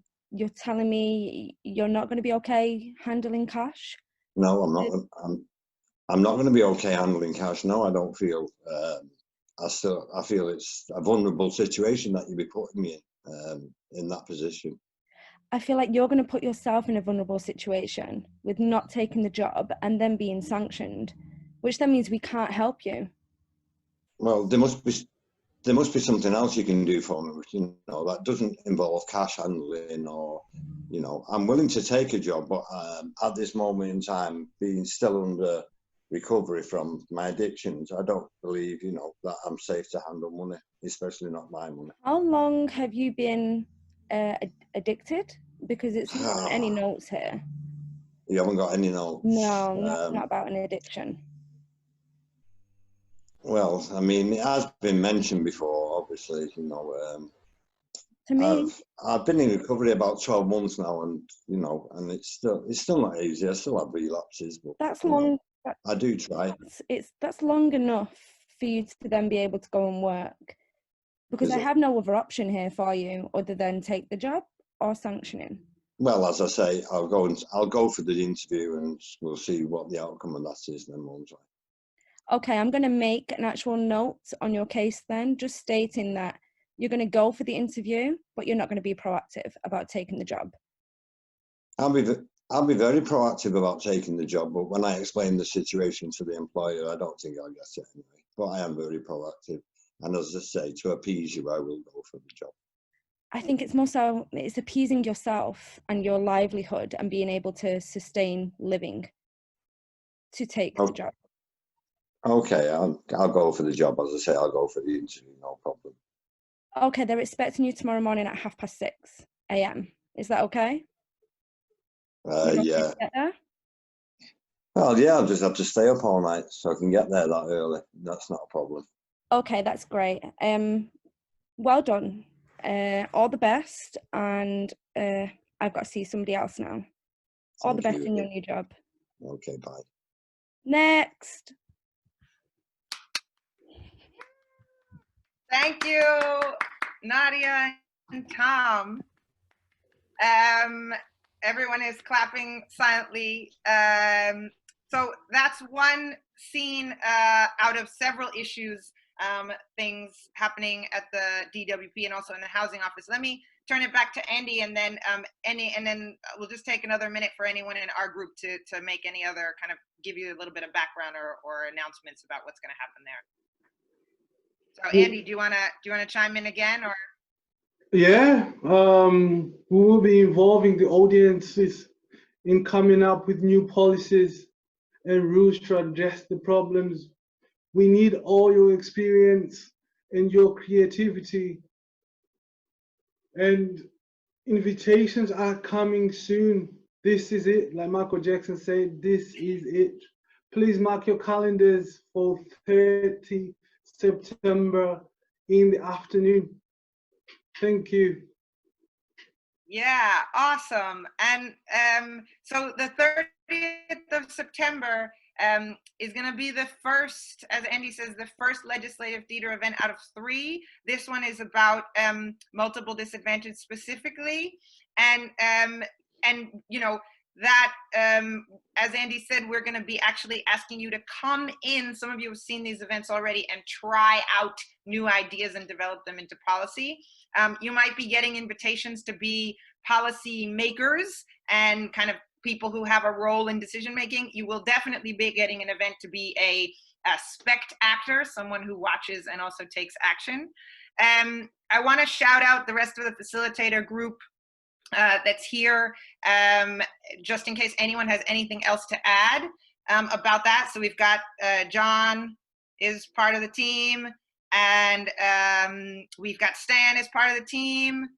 telling me you're not going to be okay handling cash. No, I'm not. I'm not going to be okay handling cash. No, I don't feel. I feel it's a vulnerable situation that you'd be putting me in that position. I feel like you're going to put yourself in a vulnerable situation with not taking the job and then being sanctioned, which then means we can't help you. Well, there must be something else you can do for me, you know, that doesn't involve cash handling or, you know, I'm willing to take a job, but at this moment in time, being still under recovery from my addictions, I don't believe, you know, that I'm safe to handle money, especially not my money. How long have you been addicted? Because it's not on any notes here. You haven't got any notes? No, not about an addiction. Well, I mean, it has been mentioned before, obviously, you know. To me, I've been in recovery about 12 months now, and you know, and it's still not easy. I still have relapses, but that's long. I do try. That's long enough for you to then be able to go and work, because Is I it? have no other option here for you other than take the job or sanctioning. Well, as I say, I'll go for the interview, and we'll see what the outcome of that is. Then, won't I? Okay, I'm going to make an actual note on your case then, just stating that you're going to go for the interview, but you're not going to be proactive about taking the job. I'll be very proactive about taking the job, but when I explain the situation to the employer, I don't think I'll get it anyway. But I am very proactive, and as I say, to appease you, I will go for the job. I think it's more so it's appeasing yourself and your livelihood and being able to sustain living to take the job. Okay, I'll go for the job. As I say, I'll go for the interview, no problem. Okay, they're expecting you tomorrow morning at 6:30 a.m. Is that okay? Yeah. To get there? Well, yeah, I'll just have to stay up all night so I can get there that early. That's not a problem. Okay, that's great. Well done. All the best, and I've got to see somebody else now. All the Thank best you. in your new job. Okay, bye. Next. Thank you, Nadia and Tom. Everyone is clapping silently. So that's one scene out of several issues, things happening at the DWP and also in the housing office. Let me turn it back to Andy, and then we'll just take another minute for anyone in our group to make any other kind of give you a little bit of background or announcements about what's going to happen there. So Andy, do you want to chime in again, or? Yeah, we will be involving the audiences in coming up with new policies and rules to address the problems. We need all your experience and your creativity. And invitations are coming soon. This is it. Like Michael Jackson said, this is it. Please mark your calendars for 30 September in the afternoon. Thank you. Yeah, awesome. And so the 30th of September is going to be the first, as Andy says, the first legislative theater event out of 3. This one is about multiple disadvantage specifically. And you know, that, as Andy said, we're going to be actually asking you to come in. Some of you have seen these events already and try out new ideas and develop them into policy. You might be getting invitations to be policy makers and kind of people who have a role in decision making. You will definitely be getting an event to be a spectator, someone who watches and also takes action. I want to shout out the rest of the facilitator group that's here, just in case anyone has anything else to add about that. So we've got John is part of the team, and we've got Stan as part of the team.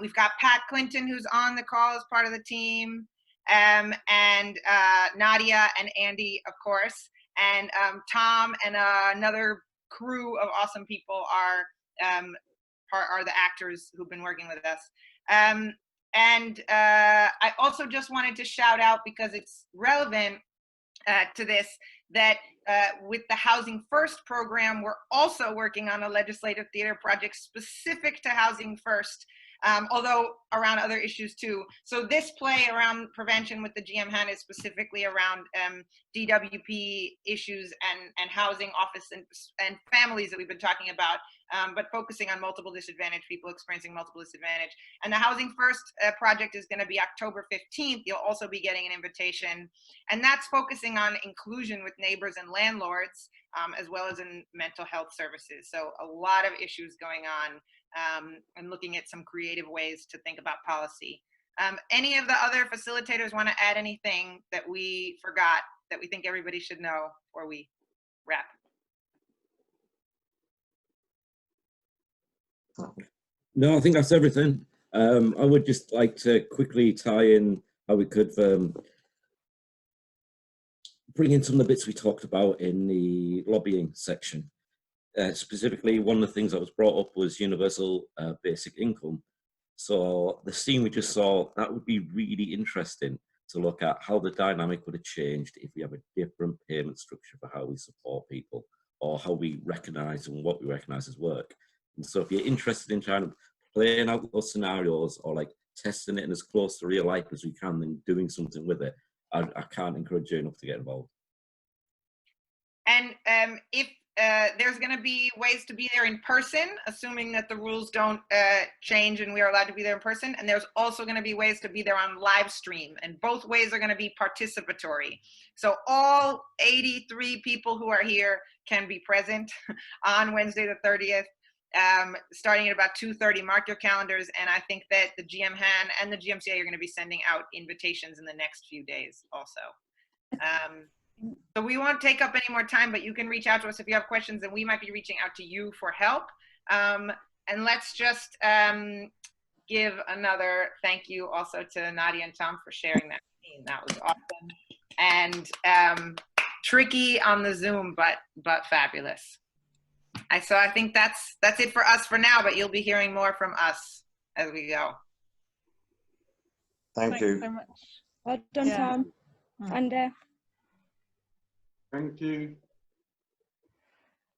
We've got Pat Clinton, who's on the call as part of the team, and Nadia and Andy, of course, and Tom and another crew of awesome people are the actors who've been working with us. And I also just wanted to shout out, because it's relevant to this, that with the Housing First program, we're also working on a legislative theater project specific to Housing First, although around other issues too. So this play around prevention with the GMHAN is specifically around DWP issues and housing, office, and families that we've been talking about, but focusing on multiple disadvantaged people experiencing multiple disadvantage. And the Housing First project is going to be October 15th. You'll also be getting an invitation. And that's focusing on inclusion with neighbors and landlords, as well as in mental health services. So a lot of issues going on, and looking at some creative ways to think about policy. Any of the other facilitators want to add anything that we forgot that we think everybody should know before we wrap? No, I think that's everything. I would just like to quickly tie in how we could bring in some of the bits we talked about in the lobbying section. Specifically, one of the things that was brought up was universal basic income. So the scene we just saw, that would be really interesting to look at how the dynamic would have changed if we have a different payment structure for how we support people, or how we recognise and what we recognise as work. And so if you're interested in trying to playing out those scenarios, or like testing it in as close to real life as we can and doing something with it, I can't encourage you enough to get involved. And if there's going to be ways to be there in person, assuming that the rules don't change and we are allowed to be there in person. And there's also going to be ways to be there on live stream. And both ways are going to be participatory. So all 83 people who are here can be present on Wednesday the 30th. starting at about 2:30. Mark your calendars, and I think that the GMHAN and the GMCA are going to be sending out invitations in the next few days also. So we won't take up any more time, but you can reach out to us if you have questions, and we might be reaching out to you for help. And let's just give another thank you also to Nadia and Tom for sharing that scene. That was awesome. And tricky on the Zoom, but fabulous. So I think that's it for us for now, but you'll be hearing more from us as we go. Thank you. Thanks so much. Well done, Tom. And Thank you.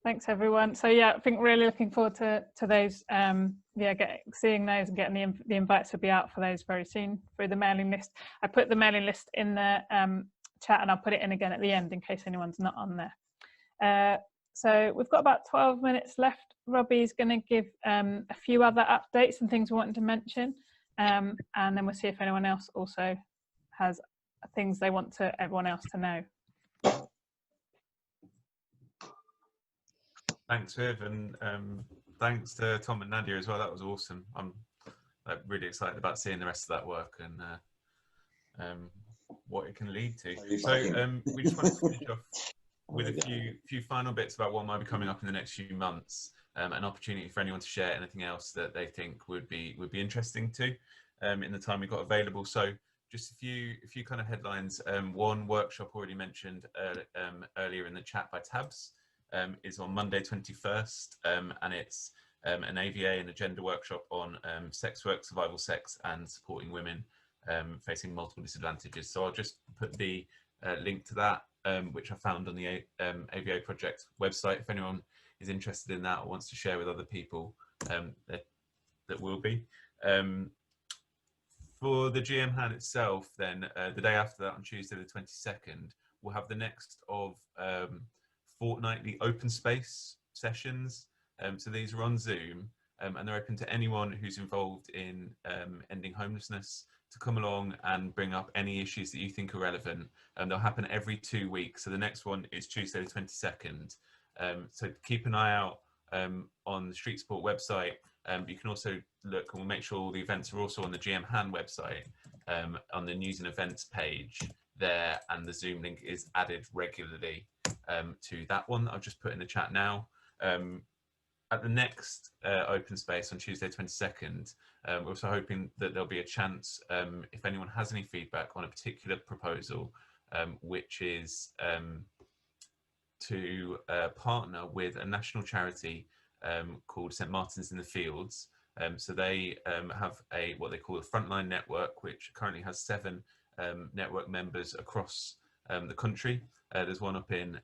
Thanks everyone. So yeah, I think really looking forward to those. Seeing those and getting the invites will be out for those very soon through the mailing list. I put the mailing list in the chat, and I'll put it in again at the end in case anyone's not on there. So we've got about 12 minutes left. Robbie's going to give a few other updates and things we wanted to mention, and then we'll see if anyone else also has things they want everyone else to know. Thanks, Viv, and thanks to Tom and Nadia as well. That was awesome. I'm really excited about seeing the rest of that work and what it can lead to. So we just want to finish off with a few final bits about what might be coming up in the next few months. An opportunity for anyone to share anything else that they think would be interesting to in the time we've got available. So just a few kind of headlines. One workshop already mentioned earlier in the chat by Tabs. Is on Monday 21st, and it's an AVA and a gender workshop on sex work, survival sex, and supporting women facing multiple disadvantages. So I'll just put the link to that, which I found on the AVA project website. If anyone is interested in that or wants to share with other people, that will be. For the GMHAN itself, then the day after that, on Tuesday the 22nd, we'll have the next of fortnightly open space sessions. So these are on Zoom, and they're open to anyone who's involved in ending homelessness to come along and bring up any issues that you think are relevant. They'll happen every 2 weeks. So the next one is Tuesday the 22nd. So keep an eye out on the Street Sport website. You can also look, and we'll make sure all the events are also on the GMHAN website, on the news and events page there, and the Zoom link is added regularly to that one that I've just put in the chat now. At the next open space on Tuesday 22nd, we're also hoping that there'll be a chance, if anyone has any feedback on a particular proposal, which is to partner with a national charity called St Martin's in the Fields. So they have what they call a frontline network, which currently has 7 network members across the country. There's one up in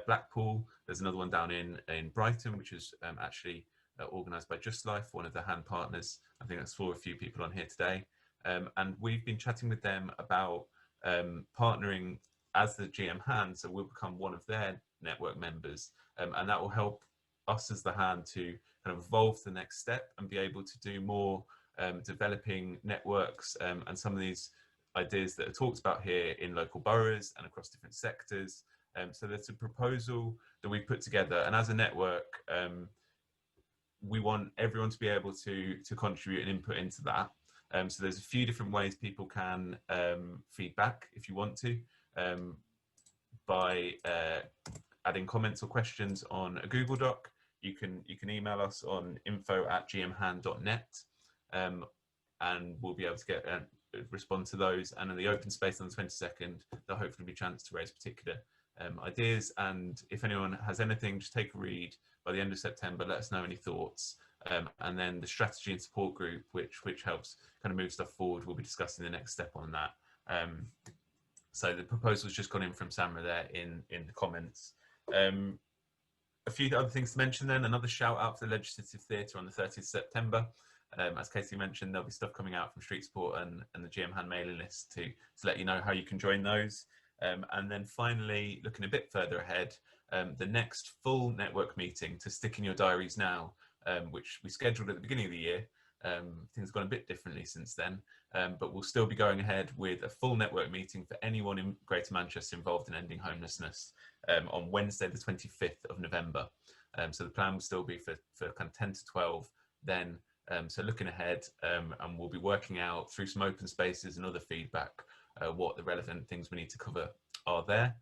Blackpool. There's another one down in Brighton, which is actually organised by Just Life, one of the HAN partners. I think that's for a few people on here today. And we've been chatting with them about partnering as the GMHAN, so we'll become one of their network members, and that will help us as the HAN to kind of evolve to the next step and be able to do more developing networks and some of these ideas that are talked about here in local boroughs and across different sectors. So there's a proposal that we put together, and as a network, we want everyone to be able to contribute and input into that. So there's a few different ways people can feedback if you want to, by adding comments or questions on a Google Doc. You can email us on info@gmhan.net, and we'll be able to get respond to those. And in the open space on the 22nd, there'll hopefully be a chance to raise particular ideas. And if anyone has anything, just take a read. By the end of September, let us know any thoughts. And then the strategy and support group, which helps kind of move stuff forward, we'll be discussing the next step on that. So the proposal's just gone in from Samra there in the comments. A few other things to mention then. Another shout out for the Legislative Theatre on the 30th of September. As Katie mentioned, there'll be stuff coming out from Street Sport and the GMHAN mailing list to let you know how you can join those. And then finally, looking a bit further ahead, the next full network meeting to stick in your diaries now, which we scheduled at the beginning of the year. Things have gone a bit differently since then, but we'll still be going ahead with a full network meeting for anyone in Greater Manchester involved in ending homelessness on Wednesday the 25th of November. So the plan will still be for kind of 10 to 12 then. So looking ahead, and we'll be working out through some open spaces and other feedback what the relevant things we need to cover are there.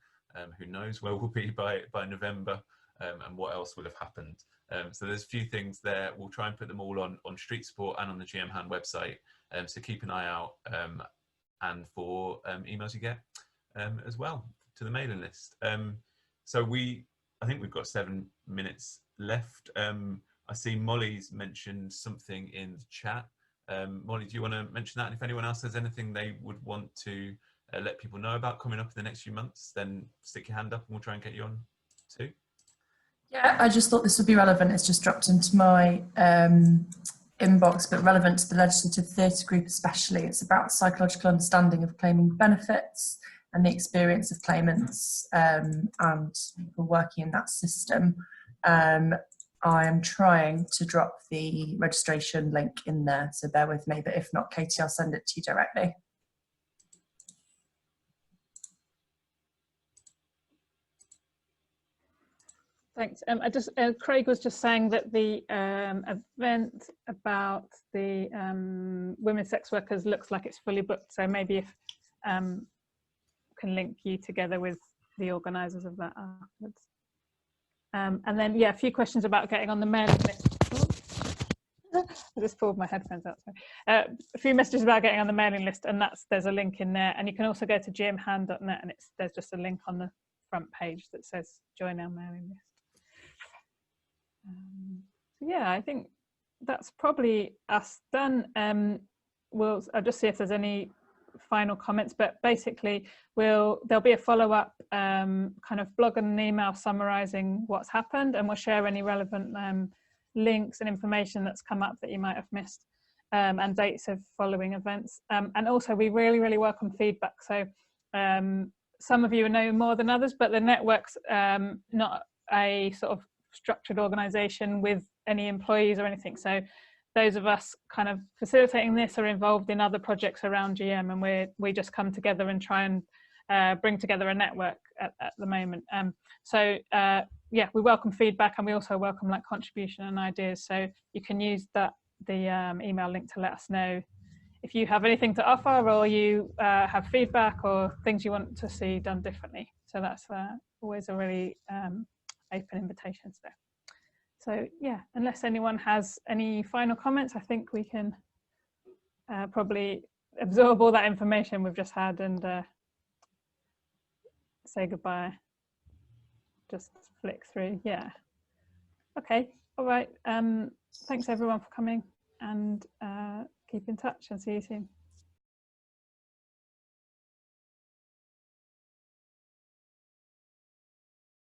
Who knows where we'll be by November, and what else will have happened. So there's a few things there. We'll try and put them all on Street Support and on the GMHAN website. So keep an eye out, and for emails you get as well to the mailing list. So I think we've got 7 minutes left. I see Molly's mentioned something in the chat. Molly, do you want to mention that? And if anyone else has anything they would want to let people know about coming up in the next few months, then stick your hand up and we'll try and get you on too. Yeah, I just thought this would be relevant. It's just dropped into my inbox, but relevant to the legislative theatre group especially. It's about psychological understanding of claiming benefits and the experience of claimants and people working in that system. I am trying to drop the registration link in there, so bear with me, but if not, Katie, I'll send it to you directly. Thanks. Craig was just saying that the event about the women sex workers looks like it's fully booked. So maybe if can link you together with the organisers of that afterwards. And then, yeah, a few questions about getting on the mailing list. I just pulled my headphones out. A few messages about getting on the mailing list, and there's a link in there. And you can also go to gmhan.net, and there's just a link on the front page that says join our mailing list. Yeah, I think that's probably us done. I'll just see if there's any final comments, but basically there'll be a follow-up kind of blog and an email summarizing what's happened, and we'll share any relevant links and information that's come up that you might have missed, and dates of following events. And also we really welcome feedback. So some of you know more than others, but the network's not a sort of structured organization with any employees or anything. So those of us kind of facilitating this are involved in other projects around GM, and we just come together and try and bring together a network at the moment. Yeah, we welcome feedback, and we also welcome like contribution and ideas. So you can use the email link to let us know if you have anything to offer, or you have feedback or things you want to see done differently. So that's always a really open invitation there. So yeah, unless anyone has any final comments, I think we can probably absorb all that information we've just had and say goodbye. Just flick through. Yeah. Okay. All right. Thanks everyone for coming, and keep in touch and see you soon.